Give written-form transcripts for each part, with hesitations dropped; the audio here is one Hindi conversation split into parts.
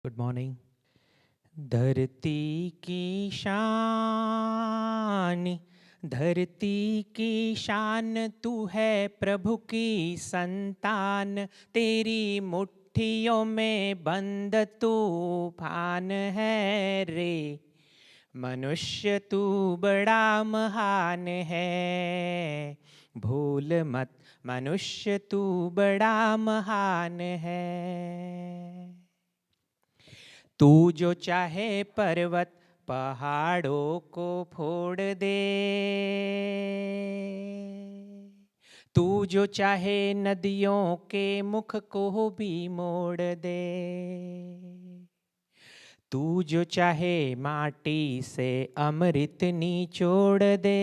Good morning. धरती की शान, धरती की शान तू है प्रभु की संतान। तेरी मुट्ठियों में बंद तूफान है रे। मनुष्य तू बड़ा महान है, भूल मत मनुष्य तू बड़ा महान है। तू जो चाहे पर्वत पहाड़ों को फोड़ दे, तू जो चाहे नदियों के मुख को भी मोड़ दे, तू जो चाहे माटी से अमृत निचोड़ दे,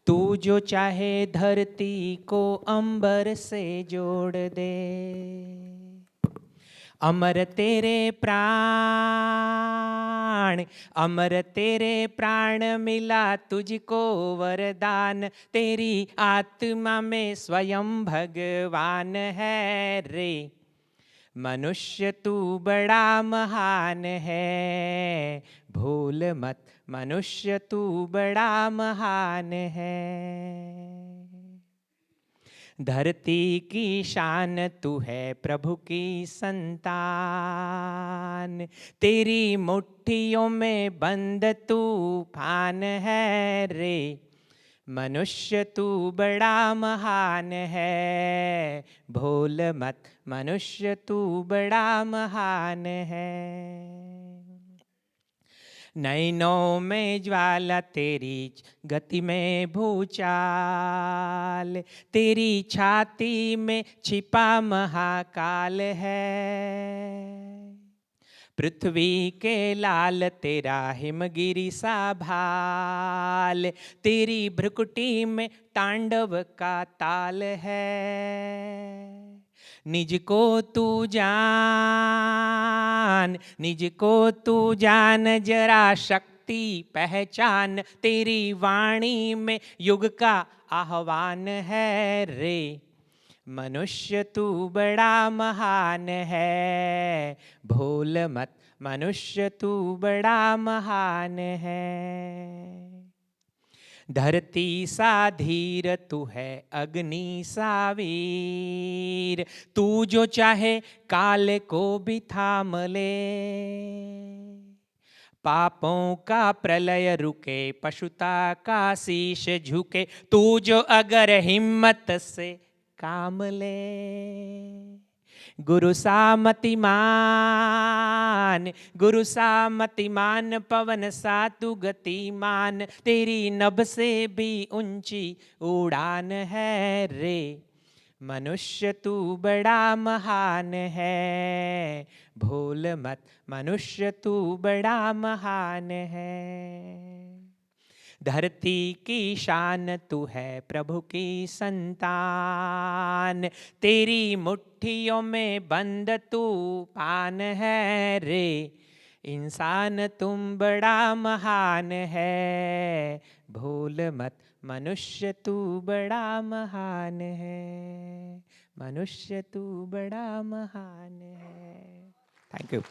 तू जो चाहे धरती को अंबर से जोड़ दे। अमर तेरे प्राण, अमर तेरे प्राण मिला तुझको वरदान। तेरी आत्मा में स्वयं भगवान है रे। मनुष्य तू बड़ा महान है, भूल मत मनुष्य तू बड़ा महान है। धरती की शान तू है प्रभु की संतान। तेरी मुट्ठियों में बंद तूफान है रे। मनुष्य तू बड़ा महान है, भूल मत मनुष्य तू बड़ा महान है। नैनों में ज्वाला तेरी गति में भूचाल, तेरी छाती में छिपा महाकाल है। पृथ्वी के लाल तेरा हिमगिरी सा भाल, तेरी भ्रुकुटी में तांडव का ताल है। निज को तू जान, निज को तू जान जरा शक्ति पहचान। तेरी वाणी में युग का आह्वान है रे। मनुष्य तू बड़ा महान है, भूल मत मनुष्य तू बड़ा महान है। धरती सा धीर तू है अग्नि सा वीर, तू जो चाहे काल को भी थाम ले। पापों का प्रलय रुके, पशुता का शीश झुके, तू जो अगर हिम्मत से काम ले। गुरु सामतिमान, गुरु सामतिमान, पवन सा तू गतिमान। तेरी नभ से भी ऊंची उड़ान है रे। मनुष्य तू बड़ा महान है, भूल मत मनुष्य तू बड़ा महान है। धरती की शान तू है प्रभु की संतान। तेरी मुट्ठियों में बंद तूफान है रे। इंसान तुम बड़ा महान है, भूल मत मनुष्य तू बड़ा महान है। मनुष्य तू बड़ा महान है। Thank you.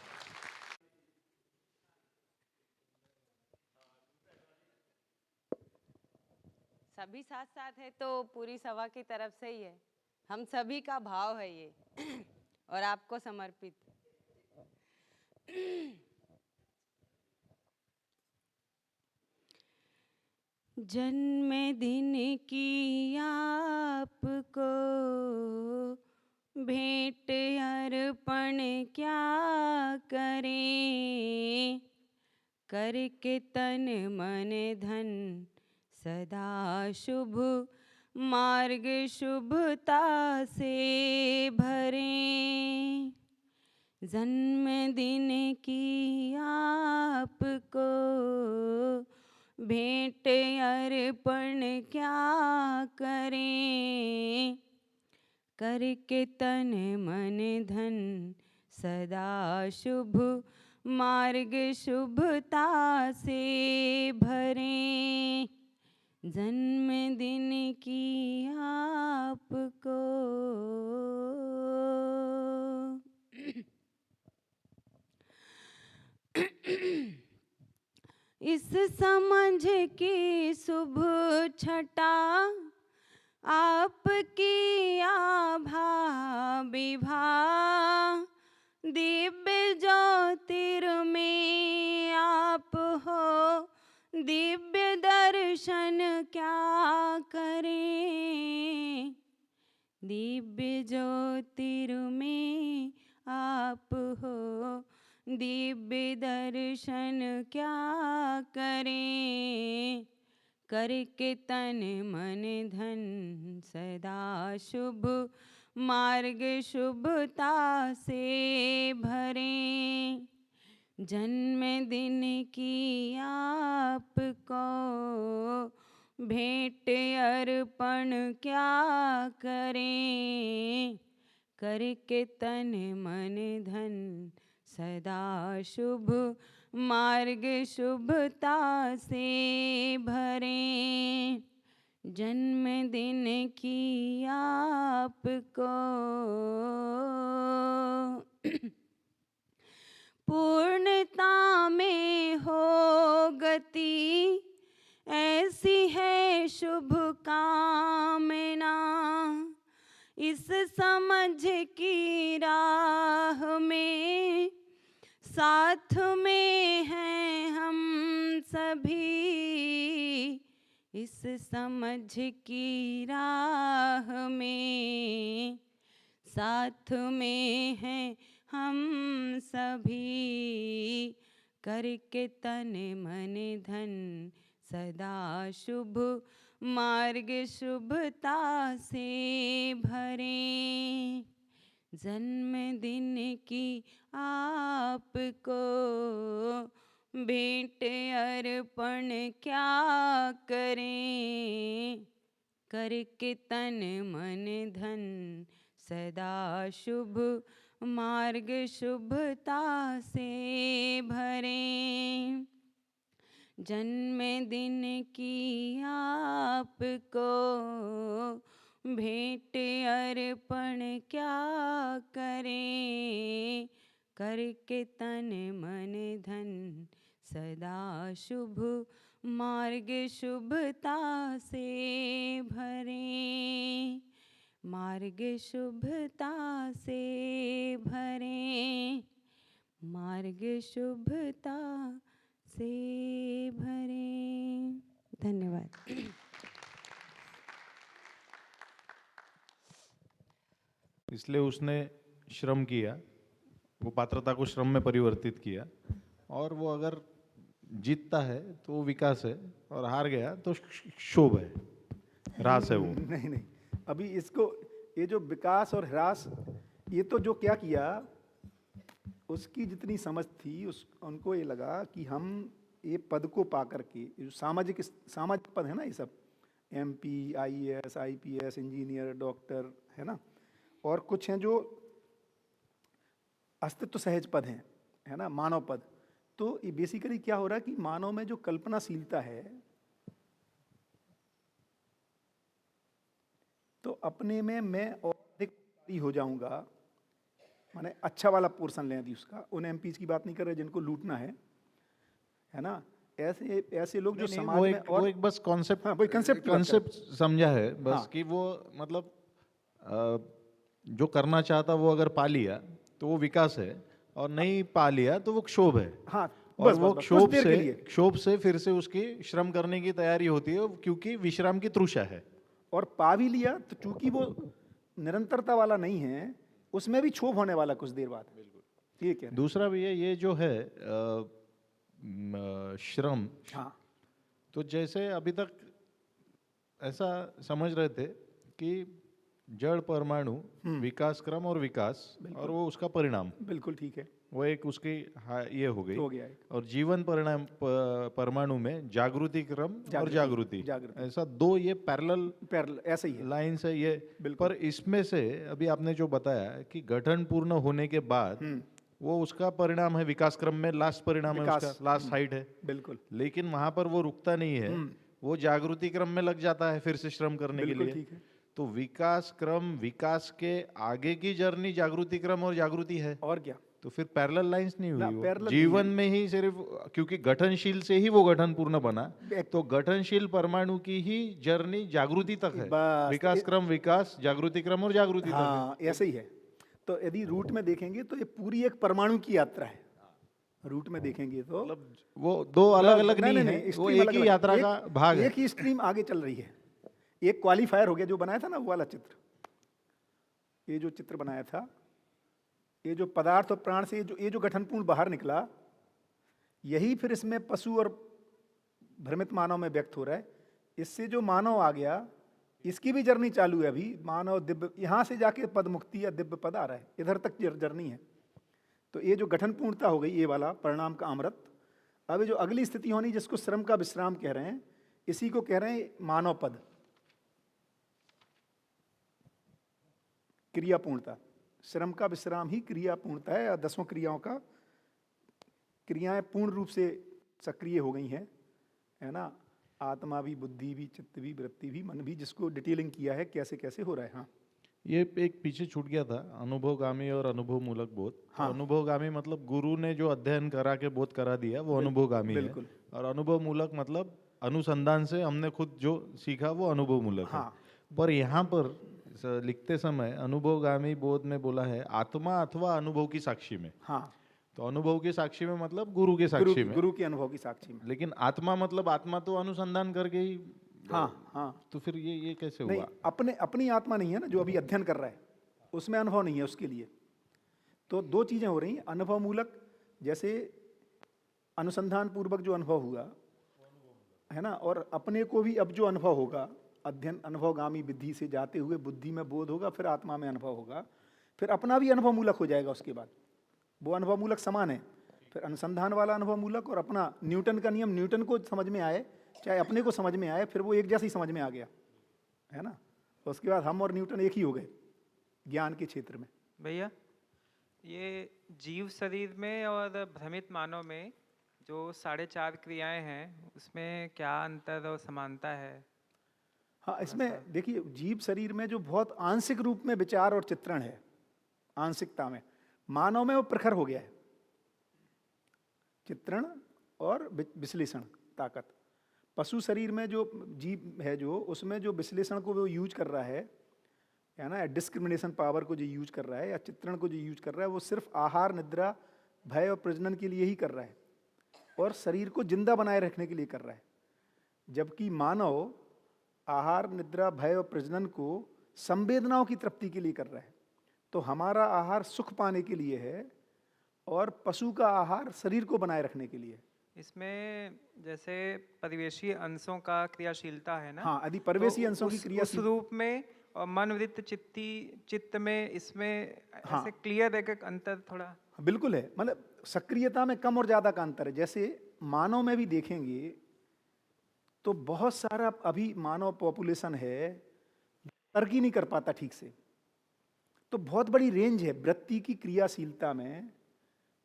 सभी साथ साथ है तो पूरी सभा की तरफ से ही है। हम सभी का भाव है ये और आपको समर्पित। जन्मदिन की आपको भेंट अर्पण क्या करें, करके तन मन धन सदा शुभ मार्ग शुभता से भरें। जन्मदिन की आपको भेंट अर्पण क्या करें, करके तन मन धन सदा शुभ मार्ग शुभता से भरें। जन्मदिन की आपको समझ की शुभ छटा आपकी आभा विभा दिव्य ज्योतिर्मय आप हो दिव्य दर्शन क्या करें दिव्य ज्योतिर्मय आप हो दिव्य दर्शन क्या करें करके तन मन धन सदा शुभ मार्ग शुभता से भरें जन्मदिन की आपको भेंट अर्पण क्या करें करके तन मन धन सदा शुभ मार्ग शुभता से भरें जन्मदिन की आपको पूर्णता में हो गति ऐसी है शुभ कामना इस समझ की राह में साथ में हैं हम सभी इस समझ की राह में साथ में हैं हम सभी करके तन मन धन सदा शुभ मार्ग शुभता से भरें जन्मदिन की आपको भेंट अर्पण क्या करें करके तन मन धन सदा शुभ मार्ग शुभता से भरें जन्मदिन की आपको भेंट अर्पण क्या करें करके तन मन धन सदा शुभ मार्ग शुभता से भरें मार्ग शुभता से भरें मार्ग शुभता से भरें धन्यवाद इसलिए उसने श्रम किया वो पात्रता को श्रम में परिवर्तित किया और वो अगर जीतता है तो वो विकास है और हार गया तो क्षोभ है ह्रास है वो नहीं नहीं अभी इसको ये जो विकास और ह्रास ये तो जो क्या किया उसकी जितनी समझ थी उनको ये लगा कि हम ये पद को पा करके जो सामाजिक पद है ना ये सब MP IAS IPS engineer doctor है ना और कुछ हैं जो अस्तित्व सहज पद हैं है ना मानव पद तो ये बेसिकली क्या हो रहा है कि मानव में जो कल्पनाशीलता है तो अपने में मैं और अधिक हो जाऊंगा माने अच्छा वाला पोर्शन लें उसका उन MPs की बात नहीं कर रहे जिनको लूटना है ना ऐसे लोग जो समाज में और वो एक बस कॉन्सेप्ट वही कॉन्सेप्ट समझा है बस हाँ। कि वो मतलब जो करना चाहता वो अगर पा लिया तो वो विकास है और नहीं पा लिया तो वो क्षोभ है हाँ और बस, वो बस, कुछ देर के लिए क्षोभ से फिर से उसकी श्रम करने की तैयारी होती है क्योंकि विश्राम की तृषा है और पा भी लिया तो चूंकि वो निरंतरता वाला नहीं है उसमें भी क्षोभ होने वाला कुछ देर बाद बिल्कुल ठीक है दूसरा भी है ये जो है श्रम हाँ तो जैसे अभी तक ऐसा समझ रहे थे कि जड़ परमाणु विकास क्रम और विकास और वो उसका परिणाम बिल्कुल ठीक है वो एक उसकी ये हो गई हो गया एक और जीवन परिणाम परमाणु में जागृति क्रम और जागृति जागृति। ऐसा दो ये पैरेलल ऐसे ही है लाइन है ये बिल्कुल। पर इसमें से अभी आपने जो बताया कि गठन पूर्ण होने के बाद वो उसका परिणाम है विकास क्रम में लास्ट परिणाम है विकास। उसका लास्ट हाइट है बिल्कुल लेकिन वहां पर वो रुकता नहीं है वो जागृति क्रम में लग जाता है फिर से श्रम करने के बिल्कुल लिए ठीक है तो विकास क्रम विकास के आगे की जर्नी जागृति क्रम और जागृति है और क्या तो फिर पैरेलल लाइंस नहीं ना, हुई वो। parallel जीवन में ही सिर्फ, क्योंकि गठनशील से ही वो गठन पूर्ण बना, तो गठनशील परमाणु की ही जर्नी जागृति तक है। बस, विकास क्रम, विकास, जागृति क्रम और जागृति तक है। हाँ ऐसे ही है। तो यदि रूट में देखेंगे तो ये पूरी एक परमाणु की यात्रा है। रूट में देखेंगे तो मतलब वो दो अलग अलग नहीं है, वो stream एक अलग-अलग ही यात्रा एक- का भाग है। एक ही स्ट्रीम आगे चल रही है। एक क्वालिफायर हो गया जो बनाया था ना वो वाला चित्र, ये जो चित्र बनाया था, ये जो पदार्थ और प्राण से ये जो गठनपूर्ण बाहर निकला, यही फिर इसमें पशु और भ्रमित मानव में व्यक्त हो रहा है। इससे जो मानव आ गया, इसकी भी जर्नी चालू है अभी। मानव दिव्य, यहाँ से जाके पद मुक्ति या दिव्य पद आ रहा है, इधर तक जर्नी है। तो ये जो गठन पूर्णता हो गई, ये वाला परिणाम का अमृत। अब ये जो अगली स्थिति होनी, जिसको श्रम का विश्राम कह रहे हैं, इसी को कह रहे हैं मानव पद, क्रिया पूर्णता। श्रम का विश्राम ही क्रिया पूर्णता है, या 10 क्रियाओं का, क्रियाएं पूर्ण रूप से सक्रिय हो गई हैं, है ना। आत्मा भी, बुद्धि भी, चित्त भी, वृत्ति भी, मन भी, जिसको डिटेलिंग किया है कैसे कैसे हो रहा है। हाँ, ये एक पीछे छूट गया था, अनुभवगामी और अनुभव मूलक बोध। हाँ। तो अनुभवगामी मतलब गुरु ने जो अध्ययन करा के बोध करा दिया, वो अनुभवगामी है। बिल्कुल। और अनुभव मूलक मतलब अनुसंधान से हमने खुद जो सीखा वो अनुभव मूलक है। हाँ। पर यहाँ पर लिखते समय अनुभवगामी बोध में बोला है आत्मा अथवा अनुभव की साक्षी में। हाँ, तो अनुभव की साक्षी में मतलब गुरु के साक्षी में। गुरु के अनुभव की साक्षी में। लेकिन आत्मा मतलब आत्मा तो अनुसंधान करके ही। हाँ हाँ, तो फिर ये कैसे नहीं, हुआ? अपनी आत्मा नहीं है ना जो अभी अध्ययन कर रहा है, उसमें अनुभव नहीं है उसके लिए। तो दो चीजें हो रही हैं, अनुभव मूलक, जैसे अनुसंधान पूर्वक जो अनुभव हुआ है ना, और अपने को भी अब जो अनुभव होगा, अध्ययन अनुभवगामी विधि से जाते हुए बुद्धि में बोध होगा, फिर आत्मा में अनुभव होगा, फिर अपना भी अनुभव मूलक हो जाएगा। उसके बाद वो अनुभव मूलक समान है। फिर अनुसंधान वाला अनुभव मूलक और अपना, न्यूटन का नियम न्यूटन को समझ में आए चाहे अपने को समझ में आए, फिर वो एक जैसी समझ में आ गया, है ना। तो उसके बाद हम और न्यूटन एक ही हो गए ज्ञान के क्षेत्र में। भैया, ये जीव शरीर में और भ्रमित मानव में जो 4.5 क्रियाएं हैं, उसमें क्या अंतर और समानता है? हाँ, इसमें देखिए, जीव शरीर में जो बहुत आंशिक रूप में विचार और चित्रण है, आंशिकता में, मानव में वो प्रखर हो गया है, चित्रण और विश्लेषण ताकत। पशु शरीर में जो जीव है, जो उसमें जो विश्लेषण को वो यूज कर रहा है ना, डिस्क्रिमिनेशन पावर को जो यूज कर रहा है, या चित्रण को जो यूज कर रहा है, वो सिर्फ आहार, निद्रा, भय और प्रजनन के लिए ही कर रहा है, और शरीर को जिंदा बनाए रखने के लिए कर रहा है। जबकि मानव आहार, निद्रा, भय और प्रजनन को संवेदनाओं की तृप्ति के लिए कर रहा है। तो हमारा आहार सुख पाने के लिए है, और पशु का आहार शरीर को बनाए रखने के लिए है। इसमें जैसे परिवेशीय अंशों का क्रियाशीलता है ना। हाँ, यदि परिवेशीय तो अंशों की उस क्रियाशील, रूप में और मन, वृत्त, चित्त में, इसमें हाँ। ऐसे क्लियर एक अंतर थोड़ा। बिल्कुल है, मतलब सक्रियता में कम और ज्यादा का अंतर है। जैसे मानव में भी देखेंगे तो बहुत सारा अभी मानव पॉपुलेशन है तर्क ही नहीं कर पाता ठीक से। तो बहुत बड़ी रेंज है वृत्ति की क्रियाशीलता में,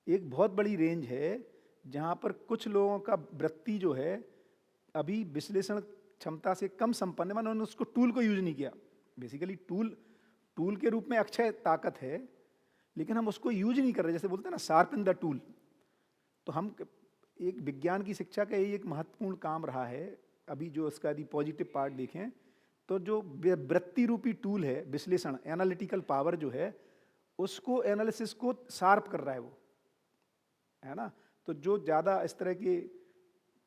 एक बहुत बड़ी रेंज है जहाँ पर कुछ लोगों का वृत्ति जो है अभी विश्लेषण क्षमता से कम संपन्न है, उन्होंने उसको टूल को यूज नहीं किया। बेसिकली टूल के रूप में अक्षय ताकत है, लेकिन हम उसको यूज नहीं कर रहे। जैसे बोलते हैं ना, शार्प इन द टूल। तो हम एक विज्ञान की शिक्षा का यही एक महत्वपूर्ण काम रहा है अभी, जो इसका यदि पॉजिटिव पार्ट देखें तो जो वृत्ति रूपी टूल है, विश्लेषण, एनालिटिकल पावर जो है, उसको, एनालिसिस को शार्प कर रहा है वो, है ना। तो जो ज़्यादा इस तरह के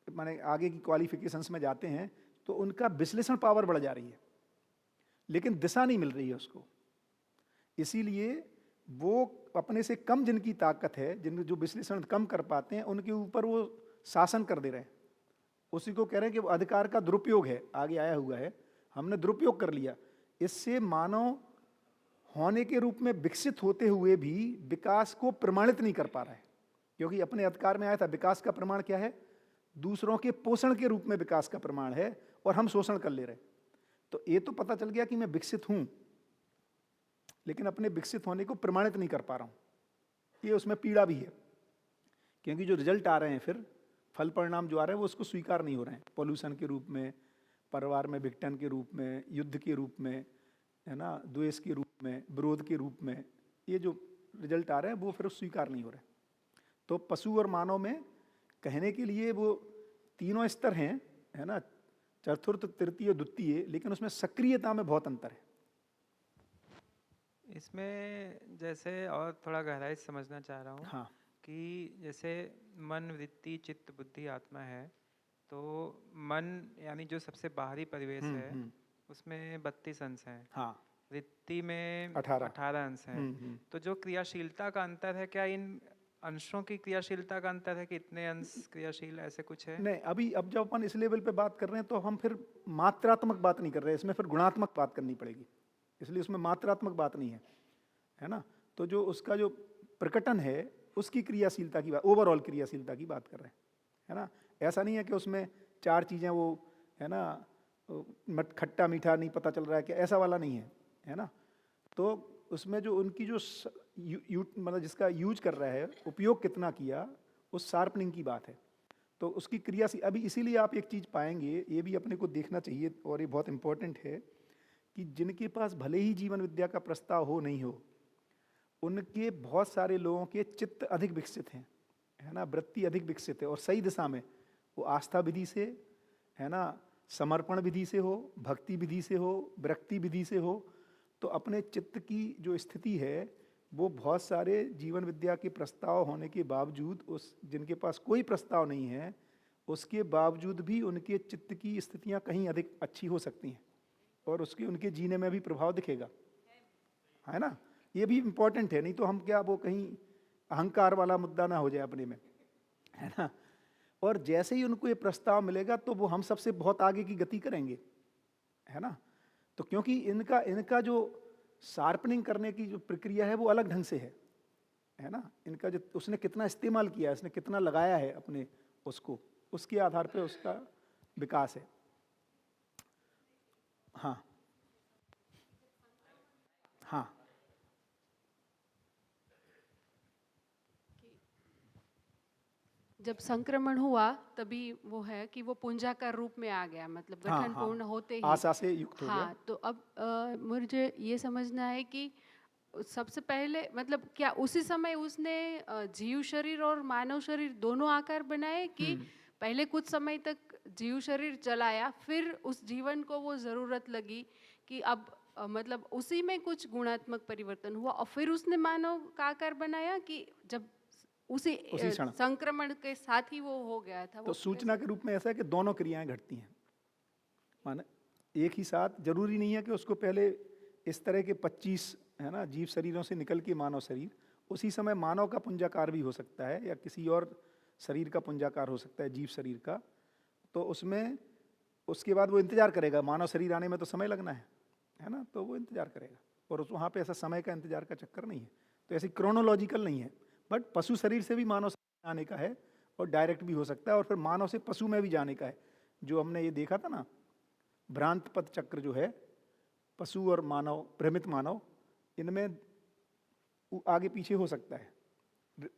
माने आगे की क्वालिफिकेशंस में जाते हैं तो उनका विश्लेषण पावर बढ़ जा रही है, लेकिन दिशा नहीं मिल रही है उसको। इसीलिए वो अपने से कम जिनकी ताकत है, जिन जो विश्लेषण कम कर पाते हैं, उनके ऊपर वो शासन कर दे रहे हैं। उसी को कह रहे हैं कि वो अधिकार का दुरुपयोग है, आगे आया हुआ है, हमने दुरुपयोग कर लिया। इससे मानव होने के रूप में विकसित होते हुए भी विकास को प्रमाणित नहीं कर पा रहा है, क्योंकि अपने अधिकार में आया था। विकास का प्रमाण क्या है? दूसरों के पोषण के रूप में विकास का प्रमाण है, और हम शोषण कर ले रहे हैं। तो ये तो पता चल गया कि मैं विकसित हूं, लेकिन अपने विकसित होने को प्रमाणित नहीं कर पा रहा हूं। ये उसमें पीड़ा भी है, क्योंकि जो रिजल्ट आ रहे हैं, फिर फल परिणाम जो आ रहे हैं, वो उसको स्वीकार नहीं हो रहे हैं। पॉल्यूशन के रूप में, परिवार में विघटन के रूप में, युद्ध के रूप में, है ना, द्वेष के रूप में, विरोध के रूप में, ये जो रिजल्ट आ रहे हैं वो फिर स्वीकार नहीं हो रहे। तो पशु और मानव में कहने के लिए वो तीनों स्तर हैं, है ना, चतुर्थ तृतीय द्वितीय, लेकिन उसमें सक्रियता में बहुत अंतर है। इसमें जैसे और थोड़ा गहराई से समझना चाह रहा हूँ हाँ कि जैसे मन, वृत्ति, चित्त, बुद्धि, आत्मा है, तो मन यानी जो सबसे बाहरी परिवेश है उसमें 32 अंश हैं, हाँ वृत्ति में 18 18 अंश हैं। तो जो क्रियाशीलता का अंतर है, क्या इन अंशों की क्रियाशीलता का अंतर है कि इतने अंश क्रियाशील, ऐसे कुछ है? नहीं, अभी अब जब अपन इस लेवल पे बात कर रहे हैं तो हम फिर मात्रात्मक बात नहीं कर रहे हैं, इसमें फिर गुणात्मक बात करनी पड़ेगी, इसलिए उसमें मात्रात्मक बात नहीं है ना। तो जो उसका जो प्रकटन है उसकी क्रियाशीलता की बात, ओवरऑल क्रियाशीलता की बात कर रहे हैं, है ना। ऐसा नहीं है कि उसमें 4 चीज़ें वो, है ना, खट्टा मीठा नहीं पता चल रहा है कि ऐसा वाला नहीं है ना। तो उसमें जो उनकी जो मतलब जिसका यूज कर रहा है, उपयोग कितना किया, उस शार्पनिंग की बात है। तो उसकी क्रियाशील, अभी इसीलिए आप एक चीज़ पाएंगे, ये भी अपने को देखना चाहिए और ये बहुत इंपॉर्टेंट है कि जिनके पास भले ही जीवन विद्या का प्रस्ताव हो नहीं हो, उनके बहुत सारे लोगों के चित्त अधिक विकसित हैं, है ना, वृत्ति अधिक विकसित है और सही दिशा में। वो आस्था विधि से, है ना, समर्पण विधि से हो, भक्ति विधि से हो, विरक्ति विधि से हो, तो अपने चित्त की जो स्थिति है वो बहुत सारे जीवन विद्या के प्रस्ताव होने के बावजूद, उस जिनके पास कोई प्रस्ताव नहीं है उसके बावजूद भी उनके चित्त की स्थितियां कहीं अधिक अच्छी हो सकती हैं और उसके उनके जीने में भी प्रभाव दिखेगा, है ना। ये भी इम्पोर्टेंट है, नहीं तो हम क्या वो कहीं अहंकार वाला मुद्दा ना हो जाए अपने में, है ना। और जैसे ही उनको ये प्रस्ताव मिलेगा तो वो हम सबसे बहुत आगे की गति करेंगे, है ना। तो क्योंकि इनका जो शार्पनिंग करने की जो प्रक्रिया है वो अलग ढंग से है ना। इनका जो उसने कितना इस्तेमाल किया है, उसने कितना लगाया है अपने उसको, उसके आधार पे उसका विकास है। हाँ हाँ जब संक्रमण हुआ तभी वो है कि वो पुंजाकार रूप में आ गया, मतलब हाँ, गठन हाँ, पूर्ण होते ही आशा से युक्त हो गया। हाँ, तो अब मुझे ये समझना है कि सबसे पहले मतलब क्या उसी समय उसने जीव शरीर और मानव शरीर दोनों आकार बनाए कि पहले कुछ समय तक जीव शरीर चलाया, फिर उस जीवन को वो ज़रूरत लगी कि अब मतलब उसी में कुछ गुणात्मक परिवर्तन हुआ और फिर उसने मानव का आकार बनाया कि जब उसी क्षण संक्रमण के साथ ही वो हो गया था। तो सूचना के रूप में ऐसा है कि दोनों क्रियाएं घटती हैं, माने एक ही साथ। जरूरी नहीं है कि उसको पहले इस तरह के 25, है ना, जीव शरीरों से निकल के मानव शरीर, उसी समय मानव का पुंजाकार भी हो सकता है या किसी और शरीर का पुंजाकार हो सकता है, जीव शरीर का। तो उसमें उसके बाद वो इंतजार करेगा, मानव शरीर आने में तो समय लगना है ना, तो वो इंतजार करेगा। और वहाँ पे ऐसा समय का इंतजार का चक्कर नहीं है, तो ऐसी क्रोनोलॉजिकल नहीं है। बट पशु शरीर से भी मानव शरीर आने का है और डायरेक्ट भी हो सकता है और फिर मानव से पशु में भी जाने का है। जो हमने ये देखा था ना, भ्रांत पथ चक्र जो है, पशु और मानव, भ्रमित मानव, इनमें आगे पीछे हो सकता है।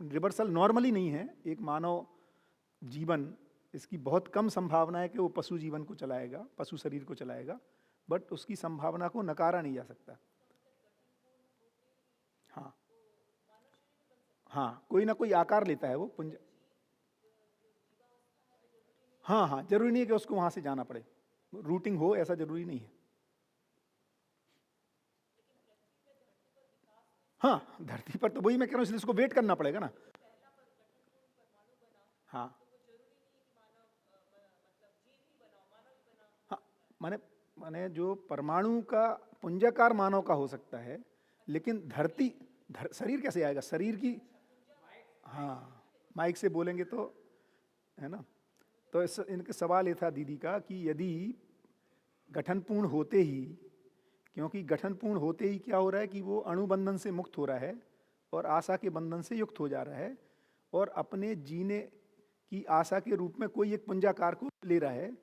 रिवर्सल नॉर्मली नहीं है। एक मानव जीवन, इसकी बहुत कम संभावना है कि वो पशु जीवन को चलाएगा, पशु शरीर को चलाएगा, बट उसकी संभावना को नकारा नहीं जा सकता। हाँ हाँ, कोई ना कोई आकार लेता है वो पुंज। हाँ हाँ, जरूरी नहीं है कि उसको वहां से जाना पड़े, रूटिंग हो, ऐसा जरूरी नहीं है। हाँ, धरती पर तो वही मैं कह रहा हूँ, इसलिए उसको वेट करना पड़ेगा ना। हाँ हाँ, माने जो परमाणु का पुंजाकार मानव का हो सकता है, लेकिन शरीर कैसे आएगा? शरीर की, हाँ, माइक से बोलेंगे तो, है ना। तो इनका सवाल ये था दीदी का कि यदि गठन पूर्ण होते ही, क्योंकि गठन पूर्ण होते ही क्या हो रहा है कि वो अणुबंधन से मुक्त हो रहा है और आशा के बंधन से युक्त हो जा रहा है और अपने जीने की आशा के रूप में कोई एक पुंजाकार को ले रहा है।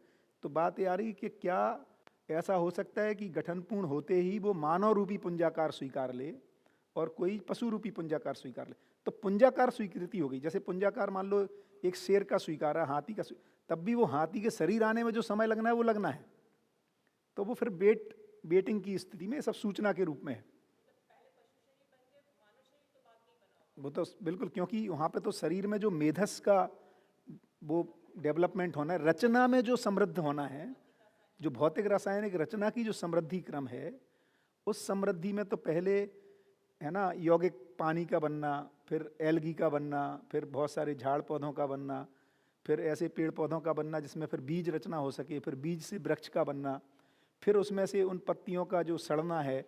तो बात ये आ रही कि क्या ऐसा हो सकता है कि गठन पूर्ण होते ही वो मानव रूपी पुंजाकार स्वीकार ले और कोई पशु रूपी पुंजाकार स्वीकार ले? तो पुंजाकार स्वीकृति हो गई। जैसे पुंजाकार मान लो एक शेर का स्वीकार है, हाथी का, तब भी वो हाथी के शरीर आने में जो समय लगना है वो लगना है। तो वो फिर वेटिंग की स्थिति में सब सूचना के रूप में है। वो तो बिल्कुल, क्योंकि वहाँ पे तो शरीर में जो मेधस का वो डेवलपमेंट होना है, रचना में जो समृद्ध होना है, जो भौतिक रासायनिक रचना की जो समृद्धि क्रम है, उस समृद्धि में तो पहले है ना यौगिक पानी का बनना, फिर एल्गी का बनना, फिर बहुत सारे झाड़ पौधों का बनना, फिर ऐसे पेड़ पौधों का बनना जिसमें फिर बीज रचना हो सके, फिर बीज से वृक्ष का बनना, फिर उसमें से उन पत्तियों का जो सड़ना है,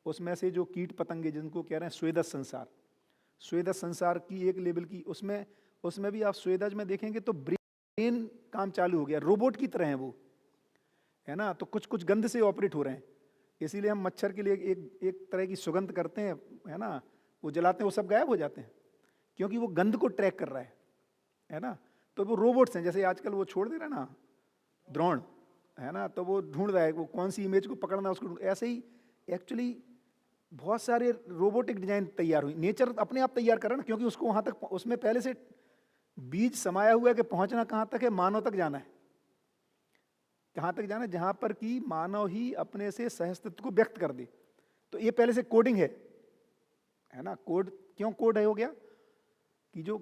उसमें से जो कीट पतंगे जिनको कह रहे हैं स्वेदज संसार, स्वेदज संसार की एक लेवल की, उसमें भी आप स्वेदज में देखेंगे तो ब्रेन काम चालू हो गया, रोबोट की तरह है वो, है ना। तो कुछ कुछ गंध से ऑपरेट हो रहे हैं, इसीलिए हम मच्छर के लिए एक तरह की सुगंध करते हैं, है ना, वो जलाते हैं, वो सब गायब हो जाते हैं, क्योंकि वो गंध को ट्रैक कर रहा है ना। तो वो रोबोट्स हैं, जैसे आजकल वो छोड़ दे रहा है ना ड्रोन, है ना, तो वो ढूंढ रहा है वो कौन सी इमेज को पकड़ना है उसको, ऐसे ही एक्चुअली बहुत सारे रोबोटिक डिजाइन तैयार हुई, नेचर अपने आप तैयार कर रहा है ना, क्योंकि उसको वहाँ तक, उसमें पहले से बीज समाया हुआ है कि पहुँचना कहाँ तक है, मानव तक जाना है। कहाँ तक जाना है? जहाँ पर कि मानव ही अपने से सहअस्तित्व को व्यक्त कर दे। तो ये पहले से कोडिंग है ना। कोड क्यों कोड है हो गया कि जो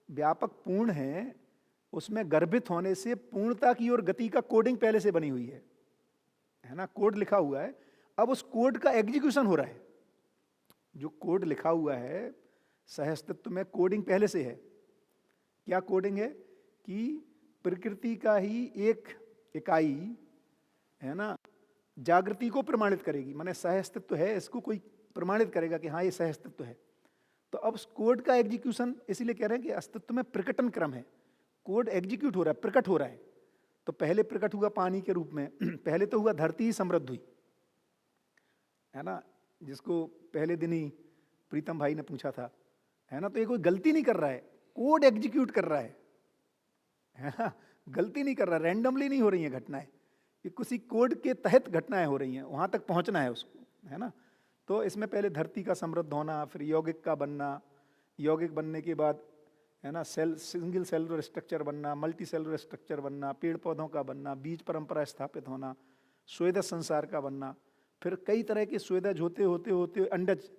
व्यापक पूर्ण है उसमें गर्भित होने से पूर्णता की ओर गति का कोडिंग पहले से बनी हुई है ना, कोड लिखा हुआ है। अब उस कोड का एग्जीक्यूशन हो रहा है। जो कोड लिखा हुआ है सहअस्तित्व में, कोडिंग पहले से है। क्या कोडिंग है? कि प्रकृति का ही एक इकाई है ना जागृति को प्रमाणित करेगी, माने सहअस्तित्व है, इसको कोई प्रमाणित करेगा कि हाँ ये सहअस्तित्व है। तो अब उस कोड का एग्जीक्यूशन, इसीलिए कह रहे हैं कि अस्तित्व में प्रकटन क्रम है। कोड एग्जीक्यूट हो रहा है, प्रकट हो रहा है। तो पहले प्रकट हुआ पानी के रूप में, पहले तो हुआ धरती ही समृद्ध हुई, है ना, जिसको पहले दिन ही प्रीतम भाई ने पूछा था, है ना। तो ये कोई गलती नहीं कर रहा है, कोड एग्जीक्यूट कर रहा है ना, गलती नहीं कर रहा, रैंडमली नहीं हो रही हैं घटनाएं, ये किसी कोड के तहत घटनाएं हो रही हैं, वहां तक पहुंचना है उसको, है ना। तो इसमें पहले धरती का समृद्ध होना, फिर यौगिक का बनना, यौगिक बनने के बाद है ना सिंगल सेलुलर स्ट्रक्चर बनना, मल्टी सेलुलर स्ट्रक्चर बनना, पेड़ पौधों का बनना, बीज परंपरा स्थापित होना, स्वेदज संसार का बनना, फिर कई तरह के स्वेदज होते होते होते अंडज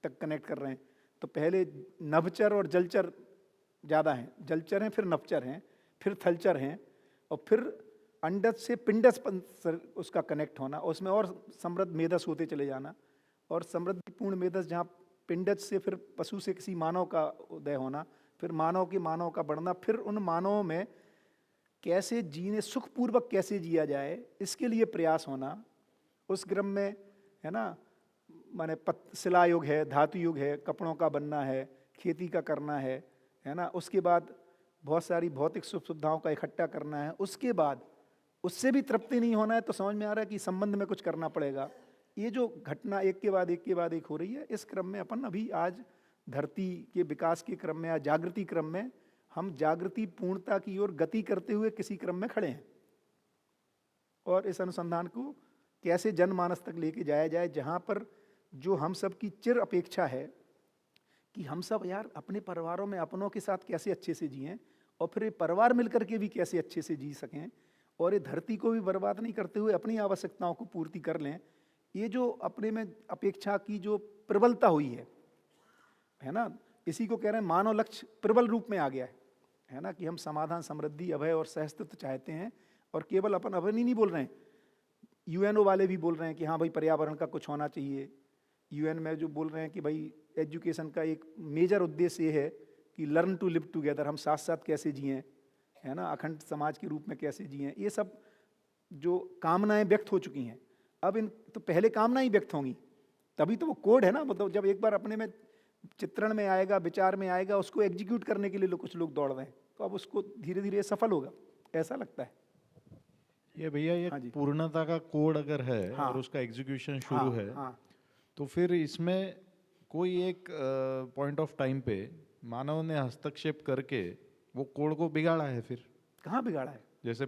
तक कनेक्ट कर रहे हैं। तो पहले नभचर और जलचर ज़्यादा हैं, जलचर हैं, फिर नभचर हैं, फिर थलचर हैं, और फिर अंडज से पिंडज उसका कनेक्ट होना, उसमें और समृद्ध मेधस होते चले जाना, और समृद्धिपूर्ण मेधस जहाँ पिंडज से फिर पशु से किसी मानव का उदय होना, फिर मानव के मानव का बढ़ना, फिर उन मानवों में कैसे जीने, सुखपूर्वक कैसे जिया जाए इसके लिए प्रयास होना। उस क्रम में है ना माने शिला युग है, धातु युग है, कपड़ों का बनना है, खेती का करना है ना। उसके बाद बहुत सारी भौतिक सुख सुविधाओं का इकट्ठा करना है। उसके बाद उससे भी तृप्ति नहीं होना है तो समझ में आ रहा है कि संबंध में कुछ करना पड़ेगा। ये जो घटना एक के बाद एक के बाद एक हो रही है, इस क्रम में अपन अभी आज धरती के विकास के क्रम में या जागृति क्रम में हम जागृति पूर्णता की ओर गति करते हुए किसी क्रम में खड़े हैं। और इस अनुसंधान को कैसे जनमानस तक लेके जाया जाए, जहाँ पर जो हम सब की चिर अपेक्षा है कि हम सब यार अपने परिवारों में अपनों के साथ कैसे अच्छे से जिएं, और फिर ये परिवार मिलकर के भी कैसे अच्छे से जी सकें, और ये धरती को भी बर्बाद नहीं करते हुए अपनी आवश्यकताओं को पूर्ति कर लें। ये जो अपने में अपेक्षा की जो प्रबलता हुई है ना, इसी को कह रहे हैं मानव लक्ष्य प्रबल रूप में आ गया है ना, कि हम समाधान, समृद्धि, अभय और सहअस्तित्व चाहते हैं। और केवल अपन अभय नहीं बोल रहे हैं, यूएनओ वाले भी बोल रहे हैं कि हाँ भाई पर्यावरण का कुछ होना चाहिए। यूएन में जो बोल रहे हैं कि भाई एजुकेशन का एक मेजर उद्देश्य ये है कि लर्न टू लिव टुगेदर, हम साथ साथ कैसे जिएं, है ना, अखंड समाज के रूप में कैसे जिएं। ये सब जो कामनाएं व्यक्त हो चुकी हैं, अब इन तो पहले कामनाएं ही व्यक्त होंगी, तभी तो वो कोड है ना। मतलब जब एक बार अपने में चित्रण में आएगा, विचार में आएगा, उसको एग्जीक्यूट करने के लिए कुछ लोग दौड़ रहे हैं, तो अब उसको धीरे धीरे सफल होगा, ऐसा लगता है। ये भैया ये हाँ जी। पूर्णता का कोड अगर है हाँ। और उसका एग्जीक्यूशन शुरू है, हाँ, तो फिर इसमें कोई एक पॉइंट ऑफ टाइम पे मानव ने हस्तक्षेप करके वो कोड को बिगाड़ा है। फिर कहाँ बिगाड़ा है? जैसे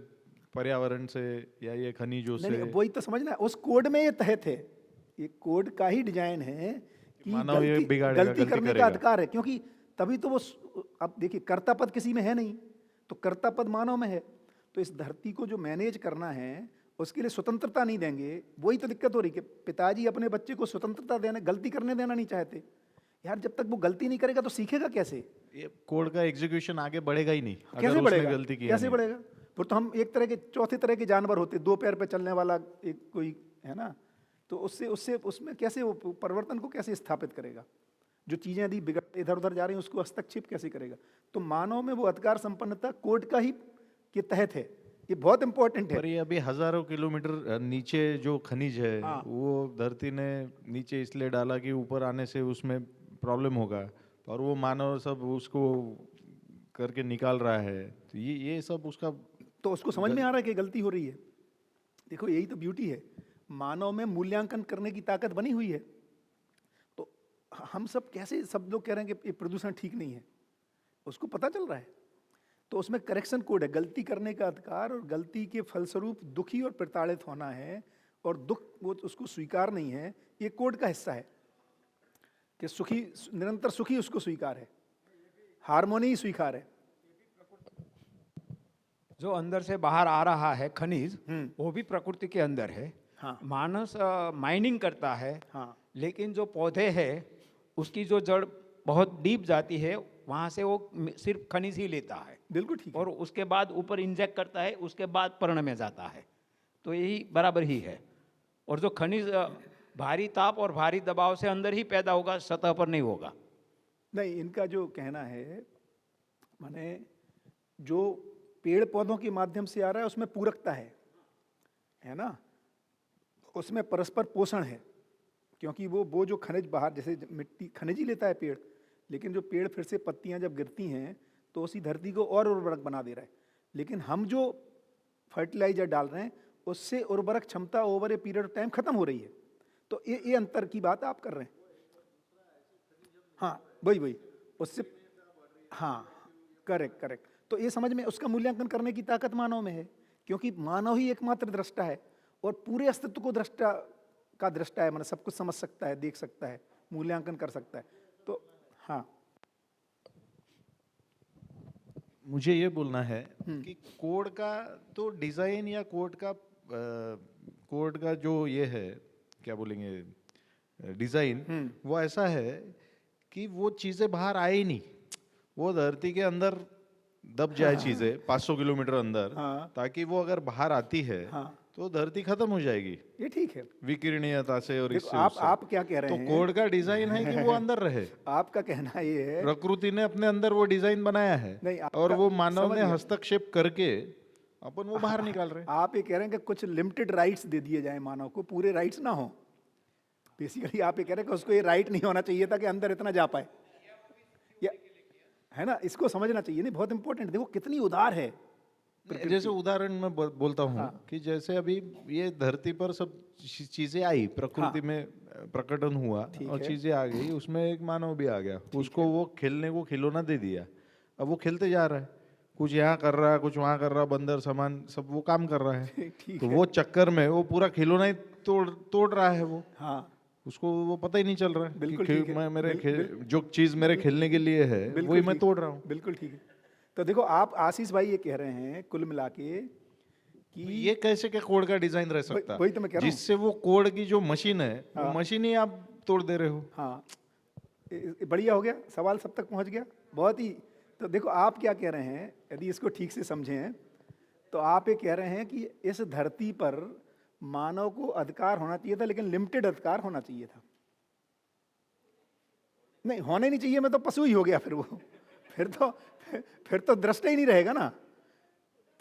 पर्यावरण से या ये खनिजों से, नहीं, वही तो समझना है, उस कोड में ये तहत है, ये कोड का ही डिजाइन है कि मानव ये बिगाड़ेगा, गलती करने करेगा। का अधिकार है। क्योंकि तभी तो वो अब देखिए कर्ता पद किसी में है नहीं, तो कर्ता पद मानव में है। तो इस धरती को जो मैनेज करना है उसके लिए स्वतंत्रता नहीं देंगे, वही तो दिक्कत हो रही कि पिताजी अपने बच्चे को स्वतंत्रता देने, गलती करने देना नहीं चाहते। यार जब तक वो गलती नहीं करेगा तो सीखेगा कैसे? ये कोड का एग्जीक्यूशन आगे बढ़ेगा ही नहीं कैसे अगर उसने बढ़ेगा? गलती की कैसे बढ़ेगा? फिर तो हम एक तरह के चौथे तरह के जानवर होते, दो पैर पे चलने वाला एक कोई, है ना? तो उससे उससे उसमें कैसे वो परिवर्तन को कैसे स्थापित करेगा? जो चीजें यदि बिगड़ इधर उधर जा रही हैं उसको हस्तक्षेप कैसे करेगा? तो मानव में वो अधिकार संपन्नता कोड का ही के तहत है। ये बहुत इंपॉर्टेंट है। पर ये अभी हजारों किलोमीटर नीचे जो खनिज है हाँ। वो धरती ने नीचे इसलिए डाला कि ऊपर आने से उसमें प्रॉब्लम होगा, और वो मानव सब उसको करके निकाल रहा है। तो ये सब उसका तो उसको समझ में आ रहा है कि गलती हो रही है। देखो यही तो ब्यूटी है, मानव में मूल्यांकन करने की ताकत बनी हुई है। तो हम सब कैसे, सब लोग कह रहे हैं कि ये प्रदूषण ठीक नहीं है, उसको पता चल रहा है। तो उसमें करेक्शन कोड है, गलती करने का अधिकार, और गलती के फलस्वरूप दुखी और प्रताड़ित होना है, और दुख वो उसको स्वीकार नहीं है, ये कोड का हिस्सा है। कि सुखी, निरंतर सुखी उसको स्वीकार है, हार्मोनी स्वीकार है। जो अंदर से बाहर आ रहा है खनिज, वो भी प्रकृति के अंदर है। हाँ। मानस माइनिंग करता है, हाँ। लेकिन जो पौधे है उसकी जो जड़ बहुत डीप जाती है, वहाँ से वो सिर्फ खनिज ही लेता है बिल्कुल ठीक है। और उसके बाद ऊपर इंजेक्ट करता है, उसके बाद पर्ण में जाता है। तो यही बराबर ही है। और जो खनिज भारी ताप और भारी दबाव से अंदर ही पैदा होगा, सतह पर नहीं होगा। नहीं, इनका जो कहना है, माने जो पेड़ पौधों के माध्यम से आ रहा है उसमें पूरकता है ना, उसमें परस्पर पोषण है। क्योंकि वो जो खनिज बाहर, जैसे मिट्टी खनिज ही लेता है पेड़, लेकिन जो पेड़ फिर से पत्तियां जब गिरती हैं तो उसी धरती को और उर्वरक बना दे रहा है। लेकिन हम जो फर्टिलाइजर डाल रहे हैं उससे उर्वरक क्षमता over a period of time खत्म हो रही है। तो ये अंतर की बात आप कर रहे हैं। हाँ, वही उससे, हाँ, करेक्ट। तो ये समझ में, उसका मूल्यांकन करने की ताकत मानव में है, क्योंकि मानव ही एकमात्र दृष्टा है और पूरे अस्तित्व को दृष्टा है, मतलब सब कुछ समझ सकता है, देख सकता है, मूल्यांकन कर सकता है। तो हाँ, मुझे ये बोलना है कि कोड का तो डिजाइन या कोड का जो ये है, क्या बोलेंगे, डिजाइन, वो ऐसा है कि वो चीजें बाहर आए ही नहीं, वो धरती के अंदर दब जाए चीजें 500 किलोमीटर अंदर। हाँ। ताकि वो अगर बाहर आती है तो धरती खत्म हो जाएगी ये ठीक है। विकिरणीयता से और देखो, इससे आप क्या कह रहे तो हैं? कोड का डिजाइन है कि वो अंदर रहे। आपका कहना ये है, प्रकृति ने अपने अंदर वो डिजाइन बनाया है, नहीं, और वो मानव समझ ने गया। हस्तक्षेप करके अपन वो बाहर निकाल रहे हैं। आप ये कह रहे हैं कि कुछ लिमिटेड राइट्स दे दिए जाए मानव को, पूरे राइट्स ना हो। बेसिकली आप ये कह रहे हैं कि उसको ये राइट नहीं होना चाहिए था कि अंदर इतना जा पाए, या है ना, इसको समझना चाहिए। नहीं, बहुत इंपॉर्टेंट, देखो कितनी उदार है। जैसे उदाहरण मैं बोलता हूँ कि जैसे अभी ये धरती पर सब चीजें आई, प्रकृति में प्रकटन हुआ और चीजें आ गई, उसमें एक मानव भी आ गया, उसको वो खेलने को खिलौना दे दिया। अब वो खेलते जा रहा है, कुछ यहाँ कर रहा है, कुछ वहाँ कर रहा है, बंदर सामान सब वो काम कर रहा है। तो वो चक्कर में वो पूरा खिलौना ही तोड़ रहा है वो। हाँ, उसको वो पता ही नहीं चल रहा है बिल्कुल कि ठीक है। जो चीज मेरे खेलने के लिए है वही मैं तोड़ रहा हूँ। बिल्कुल ठीक है। तो देखो, आप आशीष भाई ये कह रहे हैं कुल मिला के कि ये कैसे के कोड का डिजाइन रह सकता वही तो मैं कह रहा हूँ। जिससे वो कोड की जो मशीन है, वो मशीन ही आप तोड़ दे रहे हो। हाँ, बढ़िया हो गया, सवाल सब तक पहुंच गया, बहुत ही। तो देखो, आप क्या कह रहे हैं, यदि इसको ठीक से समझें तो आप ये कह रहे हैं कि इस धरती पर मानव को अधिकार होना चाहिए था, लेकिन लिमिटेड अधिकार होना चाहिए था। नहीं, होने नहीं चाहिए, मैं तो पशु ही हो गया फिर वो। फिर तो दृष्टा ही नहीं रहेगा ना,